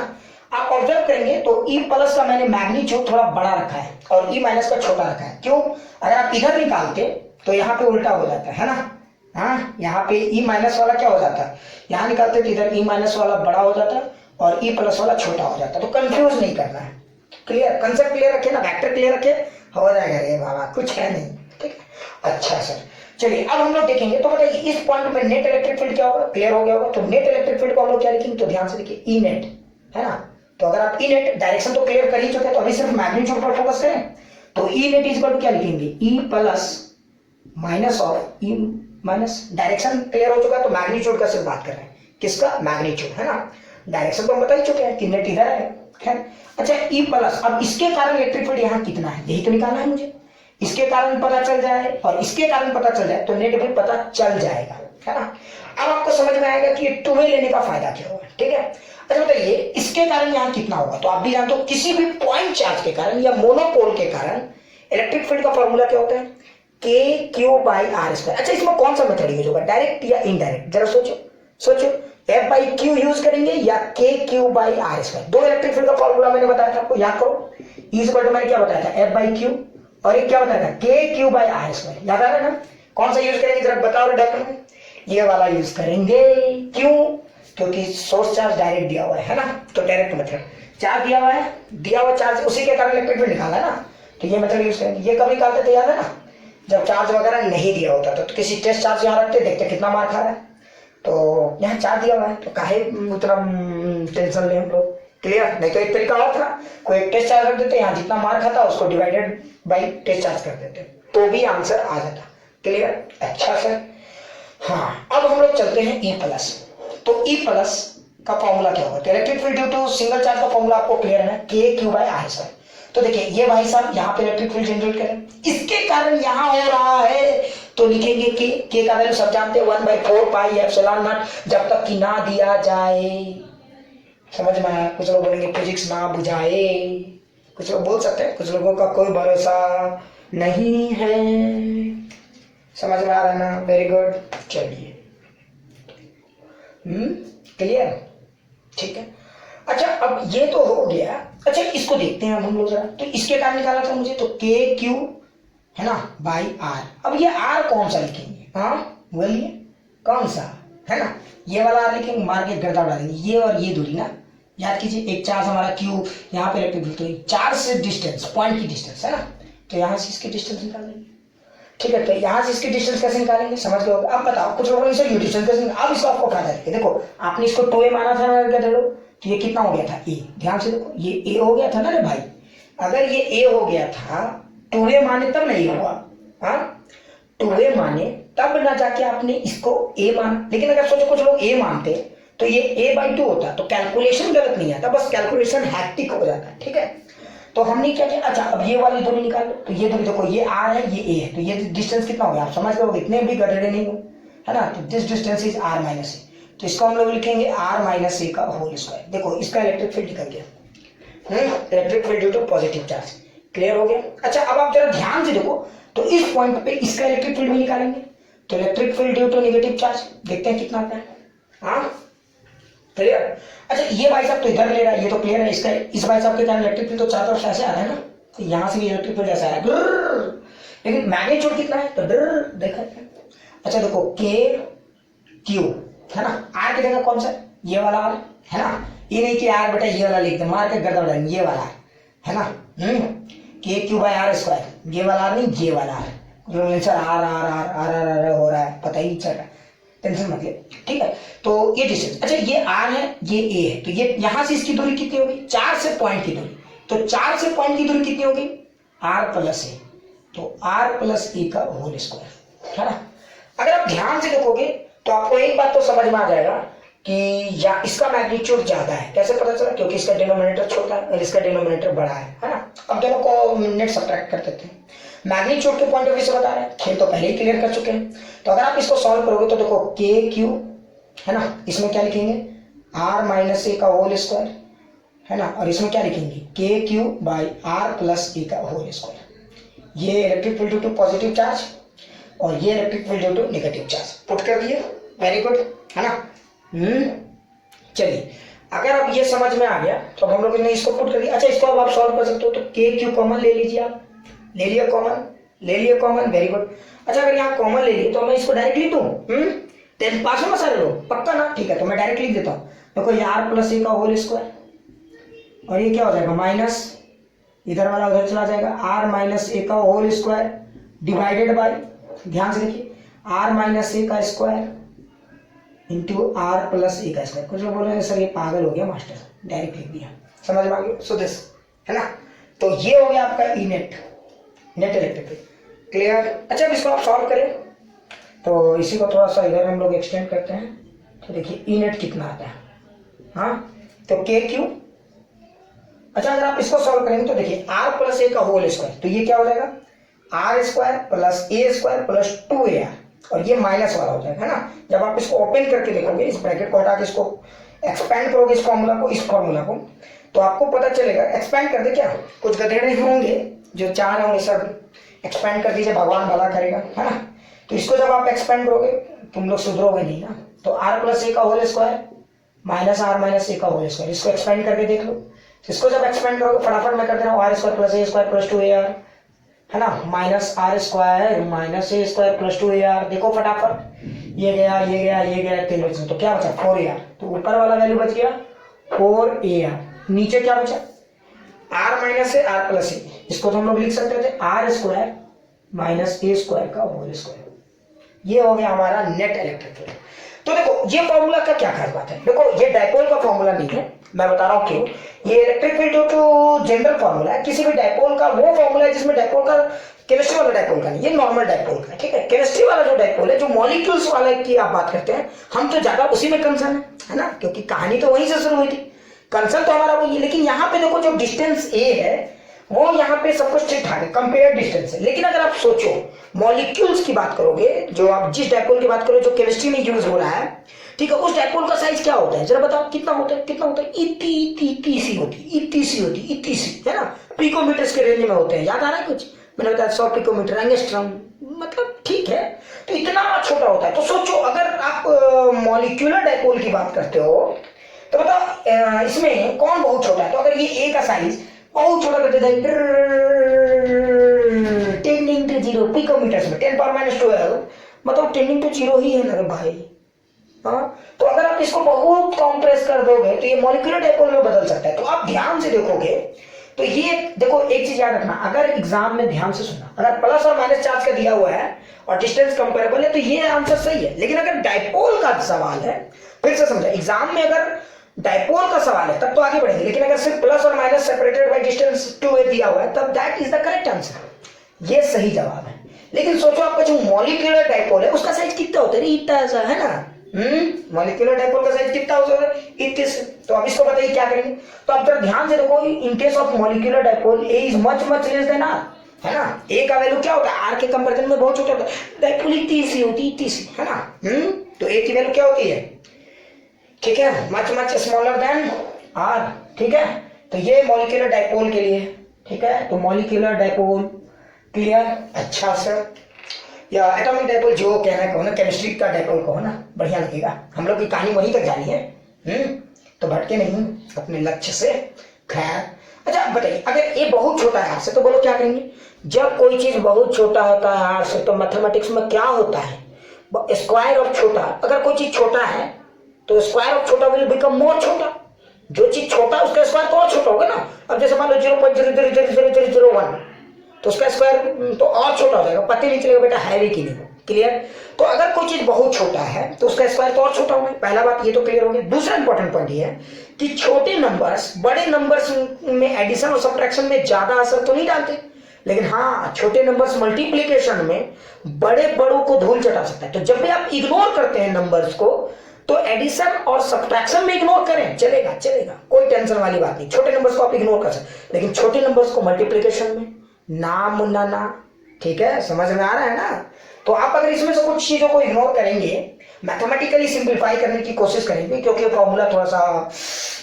आप ऑब्जर्व करेंगे तो E प्लस का मैंने मैग्नीट्यूड थोड़ा बड़ा रखा है और E माइनस का छोटा रखा है। क्यों, अगर आप इधर निकालते तो यहाँ पे उल्टा हो जाता है ना। हाँ, यहाँ पे E माइनस वाला क्या हो जाता है, यहाँ निकालते तो इधर E माइनस वाला बड़ा हो जाता है और E प्लस वाला छोटा हो जाता है। तो कंफ्यूज नहीं करना है। क्लियर, कंसेप्ट क्लियर रखे ना, वेक्टर क्लियर रखे, हो जाएगा। रे बाबा कुछ है नहीं, ठीक है। अच्छा सर, चलिए अब हम लोग देखेंगे, तो बताइए इस पॉइंट में नेट इलेक्ट्रिक फील्ड क्या होगा, क्लियर हो गया होगा। तो नेट इलेक्ट्रिक फील्ड को हम लोग क्या लिखेंगे, तो ध्यान से देखिए ई नेट, है ना। तो अगर आप ई नेट, डायरेक्शन तो क्लियर कर ही चुके हैं, तो अभी सिर्फ मैग्नीट्यूड पर फोकस करें। तो E net is equal to क्या लिखेंगे, E plus minus of E minus, direction clear हो चुका है तो मैग्नीट्यूड का सिर्फ बात कर रहे हैं, किसका, मैग्नीट्यूड, है ना। डायरेक्शन तो हम बता ही चुके हैं कि नेट इधर है, खैर। अच्छा ई प्लस, अब इसके कारण इलेक्ट्रिक फील्ड यहाँ कितना है, यही तो निकालना है मुझे। इसके कारण पता चल जाए और इसके कारण पता चल जाए तो नेट भी पता चल जाएगा, है ना। अब आपको समझ में आएगा कि ये 2a लेने का फायदा क्या होगा, ठीक है। अच्छा बताइए इसके कारण यहाँ कितना होगा, तो आप भी जानते हो किसी भी पॉइंट चार्ज के कारण या मोनोपोल के कारण इलेक्ट्रिक फील्ड का फॉर्मूला क्या होता है, k/q/r²। अच्छा इसमें कौन सा मेथड यूज होगा, डायरेक्ट या इनडायरेक्ट, जरा सोचो सोचो, F/q यूज करेंगे या k/q/r²। दो इलेक्ट्रिक फील्ड का फॉर्मूला मैंने बताया था आपको, याद करो। मैंने क्या बताया था, F/q, और एक क्या बताया था, k/q/r²। याद आ रहा है ना। कौन सा यूज करेंगे जरा बताओ डायरेक्ट में, ये वाला यूज करेंगे। क्यों, क्योंकि सोर्स चार्ज डायरेक्ट दिया हुआ है ना, तो डायरेक्ट मेथड, चार्ज दिया हुआ है, दिया हुआ चार्ज उसी के कारण इलेक्ट्रिक फील्ड निकालना है ना, तो ये मेथड यूज करेंगे। ये कब निकालते थे, याद है ना, जब चार्ज वगैरह नहीं दिया होता था, तो किसी टेस्ट चार्ज यहाँ रखते, देखते कितना मार खा रहा है, तो यहाँ चार्ज दिया हुआ है तो काहे उतना टेंशन ले हम लोग। क्लियर, नहीं तो एक तरीका और था, कोई एक टेस्ट चार्ज रख देते, यहाँ जितना मार खाता उसको डिवाइडेड बाई टेस्ट चार्ज कर देते, तो भी आंसर आ जाता। क्लियर, अच्छा सर। हाँ अब हम लोग चलते हैं ई प्लस। तो ई प्लस का फॉर्मूला क्या होगा, electric field due to single charge का फॉर्मूला आपको क्लियर है, k/q/r²। तो देखिए ये भाई साहब यहाँ पे इलेक्ट्रिक फील्ड जनरेट करें, इसके कारण यहाँ हो रहा है, तो लिखेंगे k का वैल्यू सब जानते हैं 1/4πε0, जब तक कि ना दिया जाए। समझ में आया, कुछ लोग बोलेंगे फिजिक्स ना बुझाए, कुछ लोग बोल सकते हैं, कुछ लोगों का कोई भरोसा नहीं है। समझ में आ रहा है ना, वेरी गुड। चलिए क्लियर, ठीक है। अच्छा अब ये तो हो गया। अच्छा इसको देखते हैं अब हम लोग जरा, तो इसके कारण निकाला था मुझे, तो k/q है ना /r। अब ये r कौन सा लिखेंगे, हाँ बोलिए कौन सा, है ना, ये वाला r लिखेंगे, मार के गर्दा उड़ा देंगे, ये और ये दूरी ना, याद कीजिए। एक चार्ज हमारा q यहाँ पे इलेक्ट्रिक फील्ड, तो चार्ज से डिस्टेंस, पॉइंट की डिस्टेंस है ना, तो यहाँ से इसकी डिस्टेंस निकाल देंगे। ठीक है, तो यहाँ से इसकी डिस्टेंस कैसे निकालेंगे, समझ गए। अब बताओ, कुछ लोगों ने इसे ये डिस्टेंस कैसे, अब इसको आपको फायदा है। देखो आपने इसको 2a माना था ना, क्या देखो, तो ये कितना हो गया था a, ध्यान से देखो, ये a हो गया था ना रे भाई। अगर ये a हो गया था, 2a माने तब नहीं हुआ, हाँ 2a माने तब ना जाके आपने इसको a माना। लेकिन अगर सोचो कुछ लोग a मानते तो ये a/2 होता, तो कैलकुलेशन गलत नहीं आता, बस कैलकुलेशन हैक्टिक हो जाता है। ठीक है, तो हमने क्या किया, अच्छा अब ये वाली दूरी निकाल लो, तो ये दूरी देखो, ये r है ये a है, तो ये डिस्टेंस कितना हो गया, आप समझ लो, इतने भी गधेड़े नहीं हो, है ना। तो this distance is r - a, तो इसको हम लोग लिखेंगे आर माइनस ए का होल स्क्वायर। देखो इसका इलेक्ट्रिक फील्ड निकल गया, electric field due to positive charge. Clear हो गया। अच्छा अब आप जरा ध्यान से देखो, तो इस पॉइंट पे इसका इलेक्ट्रिक फील्ड भी निकालेंगे, तो electric field due to negative charge देखते हैं कितना आता है। हाँ क्लियर। अच्छा ये भाई साहब तो इधर ले रहा है, ये तो क्लियर है। इसका इस भाई साहब के कारण इलेक्ट्रिक फील्ड तो चारों तरफ ऐसे आ रहा है ना, तो यहाँ से भी इलेक्ट्रिक फील्ड ऐसा आ रहा है, लेकिन मैग्नीट्यूड कितना है तो देखा। अच्छा देखो के क्यू है ना, आर की जगह कौन सा ये वाला आर है ना, ये नहीं कि आर बेटा ये वाला लिख दे, मार के गर्दा उड़ाएंगे, ये वाला है ना, के क्यू बाय आर स्क्वायर, ये वाला आर नहीं ये वाला r, r r r r r हो रहा है, पता ही नहीं चल रहा है, टेंशन मत ले, ठीक है। तो ये डिस्टेंस, अच्छा ये आर है ये ए है, तो ये यहां से इसकी दूरी कितनी होगी 4 से पॉइंट की दूरी, तो 4 से पॉइंट की दूरी कितनी होगी आर प्लस ए, तो आर प्लस ए का होल स्क्वायर है ना। अगर आप ध्यान से देखोगे तो आपको एक बात तो समझ में आ जाएगा कि या इसका मैग्नीट्यूड ज्यादा है। कैसे पता चला, क्योंकि इसका डिनोमिनेटर छोटा है और इसका डिनोमिनेटर बड़ा है ना। अब दोनों को नेट सब्ट्रैक्ट कर देते हैं, मैग्नीट्यूड के पॉइंट ऑफ व्यू से बता रहे हैं, खेल तो पहले ही क्लियर कर चुके हैं। तो अगर आप इसको सॉल्व करोगे तो देखो के क्यू है ना, इसमें क्या लिखेंगे आर माइनस ए का होल स्क्वायर है ना, और इसमें क्या लिखेंगे k q by r plus ए का होल स्क्वायर। ये electric field due to positive charge और ये electric field due to negative charge put कर दिए, वेरी गुड है ना। चलिए अगर अब ये समझ में आ गया तो हम लोग ने इसको पुट कर दिया। अच्छा इसको अब आप सॉल्व कर सकते हो, तो के क्यू कॉमन ले लीजिए, आप ले लिया कॉमन, ले लिया कॉमन, वेरी गुड। अच्छा अगर यहाँ कॉमन ले लिए तो मैं इसको डायरेक्ट लिख दूँ, 10 पास में मसाले लो पक्का ना, ठीक है। तो मैं डायरेक्ट लिख देता हूँ, देखो ये आर प्लस ए का होल स्क्वायर और ये क्या हो जाएगा माइनस, इधर वाला उधर चला जाएगा, आर माइनस ए का होल स्क्वायर डिवाइडेड बाय, ध्यान से देखिए आर माइनस ए का स्क्वायर इंटू आर प्लस ए का स्क्वायर। कुछ लोग बोल रहे हैं सर ये पागल हो गया मास्टर, डायरेक्ट लिख दिया, समझ में आ गया। सो दिस है ना, तो ये हो गया आपका E net, net electric field, clear. अच्छा अब इसको आप सॉल्व करें तो इसी को थोड़ा सा इधर हम लोग एक्सटेंड करते हैं, तो देखिए ई नेट कितना आता है, हाँ तो के क्यू। अच्छा अगर आप इसको सॉल्व करेंगे तो देखिए आर प्लस ए का होल स्क्वायर, तो ये क्या हो जाएगा r square plus a square plus 2 r, और ये माइनस वाला हो जाएगा है ना। जब आप इसको ओपन करके देखोगे, इस ब्रैकेट को हटा के इसको एक्सपेंड करोगे इस फॉर्मूला को, इस फॉर्मूला को, तो आपको पता चलेगा, एक्सपेंड कर दे क्या, कुछ गधेड़े होंगे जो चाह रहे होंगे सर एक्सपेंड कर दीजिए भगवान भला करेगा है ना। तो इसको जब आप एक्सपेंड करोगे तुम लोग सुधरोगे नहीं ना, तो आर प्लस ए का whole square minus R minus A का होल स्क्वायर, इसको एक्सपेंड करके देख लो। इसको जब एक्सपेंड करोगे फटाफट मैं कर दे रहा हूँ, r square plus a square plus 2 r है ना, माइनस आर स्क्वायर माइनस ए स्क्वायर प्लस 2 आर, देखो फटाफट ये गया ये गया ये गया 3 बचा, तो क्या बचा 4 आर, तो ऊपर वाला वैल्यू बच गया 4 आर, नीचे क्या बचा R minus A R plus A, इसको तो हम लोग लिख सकते थे आर स्क्वायर माइनस ए स्क्वायर का होल स्क्वायर। ये हो गया हमारा नेट इलेक्ट्रिक फील्ड। तो देखो ये फॉर्मूला का क्या खास बात है, देखो ये डाइपोल का फॉर्मूला नहीं है, मैं बता रहा हूँ क्यों। ये इलेक्ट्रिक फील्ड जो जनरल फॉर्मूला है, किसी भी डाइपोल का वो फॉर्मूला है जिसमें डाइपोल का, केमिस्ट्री वाला डाइपोल का नहीं, ये नॉर्मल डाइपोल का है, ठीक है। केमिस्ट्री वाला जो डाइपोल है, जो मॉलिक्यूल्स वाला की आप बात करते हैं, हम तो ज्यादा उसी में कंसर्न है ना, क्योंकि कहानी तो वहीं से शुरू हुई थी, कंसर्न तो हमारा वही है। लेकिन यहाँ पे देखो जो डिस्टेंस ए है वो यहाँ पे सब कुछ ठीक ठाक है, कंपेयर डिस्टेंस है। लेकिन अगर आप सोचो मॉलिक्यूल्स की बात करोगे, जो आप जिस डाइपोल की बात करो जो केमिस्ट्री में यूज हो रहा है, ठीक है, उस डाइपोल का साइज क्या होता है जरा बताओ, कितना होता है, कितना होता है, इतनी सी होती है ना, पिकोमीटर्स के रेंज में होते हैं, याद आ रहा है कुछ, मैंने बताया 100 पिकोमीटर एंगस्ट्रॉम, मतलब ठीक है, तो इतना छोटा होता है। तो सोचो अगर आप मॉलिक्यूलर डाइपोल की बात करते हो तो बताओ इसमें कौन बहुत छोटा है, तो अगर ये ए का साइज बहुत छोटा करते थे 10 to 0 पिकोमीटर्स में 10 पावर माइनस 12, मतलब 10 to 0 ही है ना भाई, हाँ। तो अगर आप इसको बहुत कॉम्प्रेस कर दोगे तो ये मॉलिक्यूलर डाइपोल में बदल सकता है। तो आप ध्यान से देखोगे तो ये देखो एक चीज याद रखना, अगर एग्जाम में ध्यान से सुनना, अगर प्लस और माइनस चार्ज का दिया हुआ है और डिस्टेंस कंपेरेबल है तो ये आंसर सही है। लेकिन अगर डाइपोल का सवाल है, फिर से समझा, एग्जाम में अगर डाइपोल का सवाल है तब तो आगे बढ़ेंगे, लेकिन अगर सिर्फ प्लस और माइनस सेपरेटेड बाय डिस्टेंस 2 दिया हुआ है तब that is the correct answer, ये सही जवाब है। लेकिन सोचो आपका जो मॉलिक्यूलर डाइपोल है उसका साइज कितना होता है, इतना सा है ना, मॉलिक्यूलर डाइपोल का साइज कितना होता है, इतने। तो अब इसको बताइए क्या करेंगे, तो आप जरा ध्यान से देखो, in case of molecular dipole a is much less than r, है ना, ए का वैल्यू क्या होता है आर के कंपैरिजन में बहुत छोटा होता है, डाइपोल इतनी सी होती है, इतनी सी, है ना, तो ए की वैल्यू क्या होती है ठीक है, much much smaller than r, ठीक है। तो ये मॉलिक्यूलर डाइपोल के लिए, ठीक है। तो मॉलिक्यूलर डाइपोल क्लियर, अच्छा सर। या एटॉमिक डाइपोल जो कहना कहो ना, केमिस्ट्री का डाइपोल कहो ना, बढ़िया लगेगा। हम लोग की कहानी वहीं तक जानी है, तो भटके नहीं अपने लक्ष्य से। खैर, अच्छा बताइए, अगर ये बहुत छोटा है आपसे तो बोलो क्या करेंगे? जब कोई चीज बहुत छोटा होता है आपसे तो मैथमेटिक्स में क्या होता है? स्क्वायर ऑफ छोटा। अगर कोई चीज छोटा है तो स्क्वायर ऑफ छोटा विल बिकम मोर छोटा। जो चीज छोटा है उसका स्क्वायर तो और छोटा होगा ना। अब जैसे मान लो 0.0000001, तो उसका स्क्वायर तो और छोटा हो जाएगा, पता नहीं चलेगा बेटा है भी कि नहीं। क्लियर? तो अगर कोई चीज बहुत छोटा है तो उसका स्क्वायर तो और छोटा होगा। पहला बात ये तो क्लियर हो गया। दूसरा इंपॉर्टेंट पॉइंट ये है कि छोटे नंबर्स बड़े नंबर्स में एडिशन और सब्ट्रैक्शन में ज्यादा असर तो नहीं डालते, लेकिन हाँ छोटे नंबर्स मल्टीप्लीकेशन में बड़े बड़ों को धूल चटा सकता है। तो जब भी आप इग्नोर करते हैं नंबर्स को तो एडिशन और सब्ट्रैक्शन में इग्नोर करें, चलेगा चलेगा, कोई टेंशन वाली बात नहीं। छोटे नंबर्स को आप इग्नोर कर सकते, लेकिन छोटे नंबर्स को मल्टीप्लीकेशन में ना मुन्ना ना, ठीक है, समझ में आ रहा है ना। तो आप अगर इसमें से कुछ चीजों को इग्नोर करेंगे, मैथमेटिकली सिंप्लीफाई करने की कोशिश करेंगे, क्योंकि ये फॉर्मूला थोड़ा सा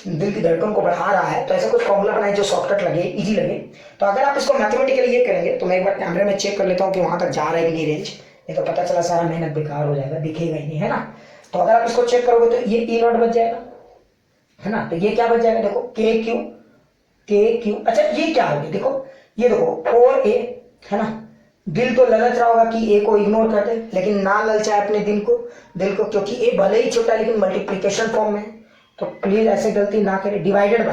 दिल की धड़कन को बढ़ा रहा है, तो ऐसा कुछ फॉर्मूला बनाए जो शॉर्टकट लगे, इजी लगे। तो अगर आप इसको मैथमेटिकली ये करेंगे तो मैं एक बार कैमरे में चेक कर लेता हूँ कि वहां तक जा रहा है कि नहीं रेंज, नहीं तो पता चला सारा मेहनत बेकार हो जाएगा, दिखेगा ही नहीं, है ना। तो अगर आप इसको चेक करोगे तो ये ई नॉट बच जाएगा, है ना। तो ये क्या बच जाएगा, देखो के क्यू। अच्छा ये क्या हो गया, देखो ये देखो 4a, है ना। दिल तो ललच रहा होगा कि ए को इग्नोर कर दे, लेकिन ना ललचाए अपने दिल को, क्योंकि ए भले ही छोटा है लेकिन मल्टीप्लिकेशन फॉर्म में है। तो प्लीज ऐसे गलती ना करें। डिवाइडेड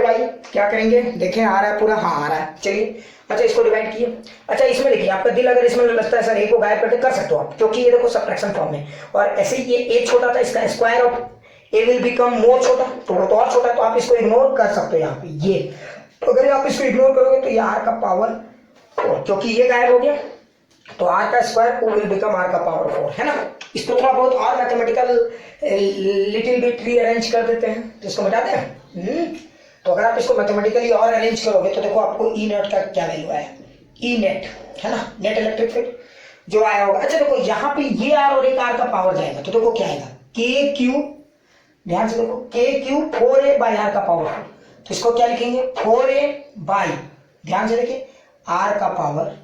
बाई क्या करेंगे, देखें आ रहा है पूरा, हाँ आ रहा है, चलिए। अच्छा इसको डिवाइड किए। अच्छा इसमें देखिए आपका दिल अगर इसमें लगता है सर ए को गायब करके कर सकते हो आप, क्योंकि ये देखो सब्ट्रैक्शन फॉर्म में, और ऐसे ही ये ए छोटा था, इसका square of A will become more छोटा, तो वो तो और छोटा, तो आप इसको इग्नोर कर सकते हो यहाँ पे ये। तो अगर आप इसको इग्नोर करोगे तो ये आर का पावर 4, क्योंकि ये गायब हो गया, तो आर का स्क्वायर विल बिकम आर का पावर 4, है ना। इसको थोड़ा बहुत और मैथमेटिकल लिटिल बिट रीअरेंज कर देते हैं, तो इसको मिटा दें। तो अगर आप इसको मैथमेटिकली और अरेंज करोगे तो देखो आपको ई नेट का क्या वैल्यू आया, ई नेट, है ना, नेट इलेक्ट्रिक फील्ड जो आया होगा। अच्छा देखो यहाँ पे ये आर और एक आर का पावर जाएगा, तो देखो क्या आएगा, के क्यू, ध्यान से देखो, के क्यू 4a बाई आर का पावर 4, तो इसको क्या लिखेंगे 4a बाई, ध्यान से देखिए, आर का पावर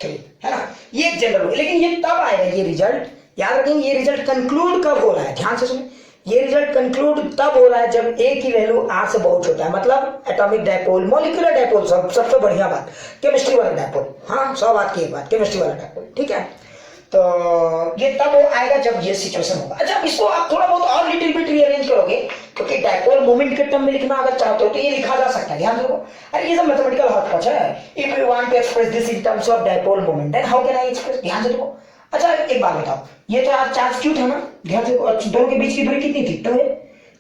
3, है ना। ये जनरल, लेकिन ये तब आएगा, ये रिजल्ट याद रखेंगे, ये रिजल्ट कंक्लूड कब हो रहा है, ध्यान से सुनिए, ये रिजल्ट कंक्लूड तब हो रहा है जब ए की वैल्यू आर से बहुत छोटा है, मतलब एटॉमिक डाइपोल, मॉलिक्यूलर डाइपोल, सबसे बढ़िया बात केमिस्ट्री वाला डाइपोल, हाँ 100 बात की एक बात, केमिस्ट्री वाला डाइपोल, ठीक है। तो ये तब आएगा जब ये सिचुएशन होगा। अच्छा इसको आप थोड़ा बहुत और लिटिल बिट रीअरेंज करोगे, क्योंकि डाइपोल मोमेंट के टर्म में लिखना अगर चाहते हो तो ये लिखा जा सकता है, ध्यान रखो। अरे ये सब मैथमेटिकल हॉटपॉच है। If you want to express this in terms of dipole moment then how can I express, ध्यान से देखो। अच्छा एक बात बताओ, ये तो यार चार्ज क्यू था ना, ध्यान से, और दोनों के बीच की दूरी कितनी थी, 2a।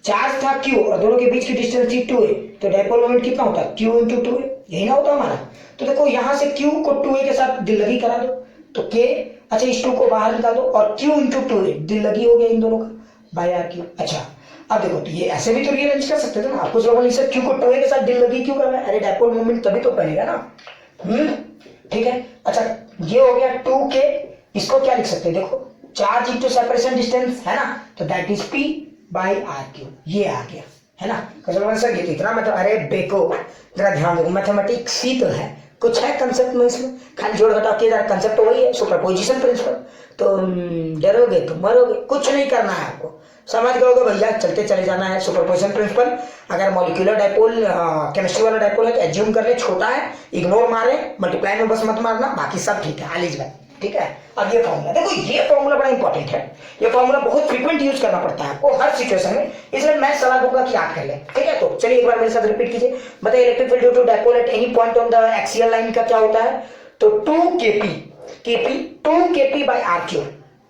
चार्ज था क्यू और दोनों के बीच की डिस्टेंस थी 2a, तो डाइपोल मोमेंट कितना होता है, q इंटू 2a, यही ना होता हमारा। तो देखो यहाँ से q को 2a के साथ दिल लगी करा दो, तो k, अच्छा इस 2 को बाहर निकाल दो और q इंटू 2a दिल लगी हो गया इन दोनों का बाई आर क्यू। अच्छा अब देखो, तो ये ऐसे भी तो रीअरेंज कर सकते थे ना, कुछ लोगों ने इसे q को 2a के साथ दिल लगी क्यों कर रहा है, अरे डाइपोल मोमेंट तभी तो बनेगा ना, ठीक है। अच्छा ये हो गया 2k, इसको क्या लिख सकते हैं, देखो चार्ज इंटू सेपरेशन डिस्टेंस, है ना, तो that is p by r q, ये आ गया, है ना। सर ये तो इतना मतलब, अरे बेको जरा ध्यान दो, मैथमेटिक्स ही तो है, कुछ है कंसेप्ट में, इसमें खाली जोड़ घटाव किया जा रहा, कंसेप्ट तो वही है, सुपरपोजिशन प्रिंसिपल। तो डरोगे तो मरोगे, कुछ नहीं करना है आपको, समझ गए होगे भैया, चलते चले जाना है। सुपरपोजिशन प्रिंसिपल, अगर मॉलिक्यूलर डाइपोल केमिस्ट्री वाला डाइपोल है तो एज्यूम कर ले छोटा है, इग्नोर मारे, मल्टीप्लाई में बस मत मारना, बाकी सब ठीक है, आलिज भाई, ठीक है। अब ये फॉर्मूला देखो, ये फॉर्मूला बड़ा इंपॉर्टेंट है, ये फॉर्मूला बहुत फ्रीक्वेंट यूज करना पड़ता है आपको हर सिचुएशन में, इसलिए मैं सलाह दूंगा कि याद कर ले, ठीक है। तो चलिए एक बार मेरे साथ रिपीट कीजिए, बताइए electric field due to dipole at any point on the axial line का क्या होता है, तो 2kp by r cube,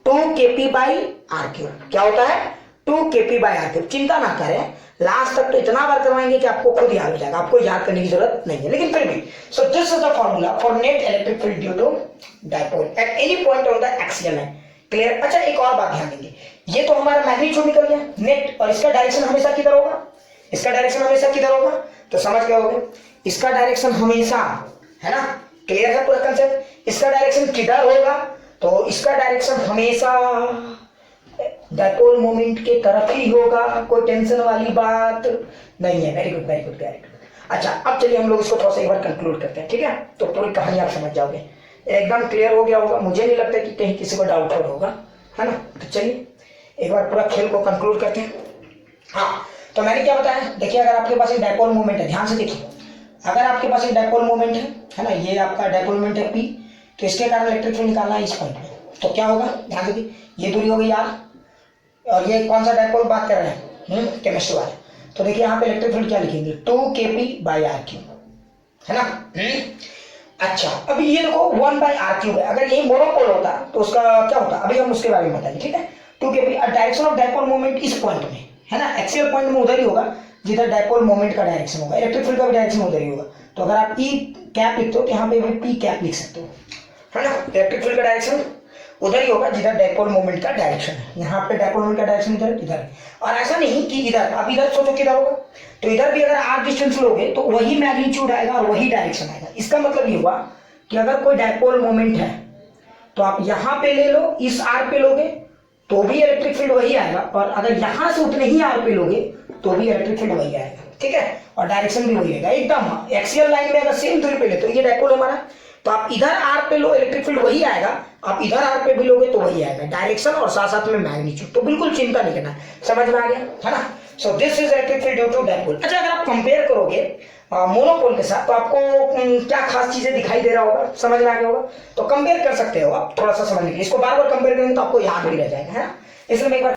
2kp by r cube क्या होता है, 2kp बाई आर क्यूब। चिंता ना करें, लास्ट तक तो इतना बार करवाएंगे कि आपको खुद याद हो जाएगा, आपको याद करने की जरूरत नहीं है, लेकिन फिर भी। So this is the formula for net electric field due to dipole at any point on the axial line, clear. अच्छा एक और बात ध्यान देंगे, ये तो हमारा मैग्नीट्यूड निकल गया नेट, और इसका डायरेक्शन हमेशा किधर होगा, इसका डायरेक्शन हमेशा किधर होगा, तो समझ गए होगे, इसका डायरेक्शन हमेशा, है ना, क्लियर है पूरा कंसेप्ट। इसका डायरेक्शन किधर होगा, तो इसका डायरेक्शन हमेशा डायपोल मोमेंट के तरफ ही होगा, कोई टेंशन वाली बात नहीं है। Very good very good very good. अच्छा, अब चलिए हम लोग इसको थोड़ा सा एक बार कंक्लूड करते हैं, ठीक है? तो पूरी कहानी आप समझ जाओगे, एकदम क्लियर हो गया होगा। मुझे नहीं लगता कि कहीं किसी को डाउट होगा, है ना? तो चलिए एक बार पूरा खेल को कंक्लूड करते हैं। हाँ, तो मैंने क्या बताया, देखिए अगर आपके पास एक डायपोल मोमेंट है, ध्यान से देखिए, अगर आपके पास एक डायपोल मोमेंट है ना, ये आपका डायपोल मोमेंट है P, तो इसके कारण इलेक्ट्रिक फील्ड निकालना है इस पॉइंट में, तो क्या होगा, ध्यान से देखिए, ये दूरी हो गई R, और ये कौन सा डायपोल बात कर रहे हैं, केमिस्ट्री वाले। तो देखिए यहाँ पे इलेक्ट्रिक फील्ड क्या लिखेंगे, 2kp/r3, है ना? अच्छा, अभी ये देखो 1/r3 है, अगर ये मोनोपोल होता तो उसका क्या होता, अभी हम उसके बारे में बताएंगे, ठीक है? 2kp, direction of dipole moment इस पॉइंट में, है ना, एक्सियल पॉइंट में उधर ही होगा जिधर डायपोल मोमेंट का डायरेक्शन होगा, इलेक्ट्रिक फील्ड का भी डायरेक्शन उधर ही होगा। तो अगर आप ई कैप लिखते हो तो यहाँ पे भी पी कैप लिख सकते हो, है ना? इलेक्ट्रिक फील्ड का डायरेक्शन उधर ही होगा जिधर डायपोल मोमेंट का डायरेक्शन है। यहाँ पे डायपोल मोमेंट का डायरेक्शन इधर है, और ऐसा नहीं कि इधर, अब इधर सोचो किधर होगा, तो इधर भी अगर r डिस्टेंस लोगे तो वही मैग्नीट्यूड आएगा और वही डायरेक्शन आएगा। इसका मतलब ये हुआ कि अगर कोई डायपोल मोमेंट है तो आप यहाँ पे ले लो, इस r पे लोगे तो भी इलेक्ट्रिक फील्ड वही आएगा, और अगर यहाँ से उतने ही r पे लोगे तो भी इलेक्ट्रिक फील्ड वही आएगा, ठीक है? और डायरेक्शन भी वही रहेगा, एकदम एक्सियल लाइन में अगर सेम दूरी पे ले, तो ये डायपोल हमारा, तो आप इधर r पे लो, इलेक्ट्रिक फील्ड वही आएगा, आप इधर r पे भी लोगे तो वही आएगा, डायरेक्शन और साथ साथ में मैग्नीट्यूड। तो बिल्कुल चिंता नहीं करना, समझ में आ गया, है ना? So this is electric field due to dipole. अच्छा, अगर आप कंपेयर करोगे मोनोपोल के साथ तो आपको क्या खास चीजें दिखाई दे रहा होगा, समझ में आ गया होगा? तो कंपेयर कर सकते हो आप, थोड़ा सा समझने के लिए, इसको बार बार कंपेयर करेंगे तो आपको याद भी रह जाएगा, है ना? इसलिए मैं एक बार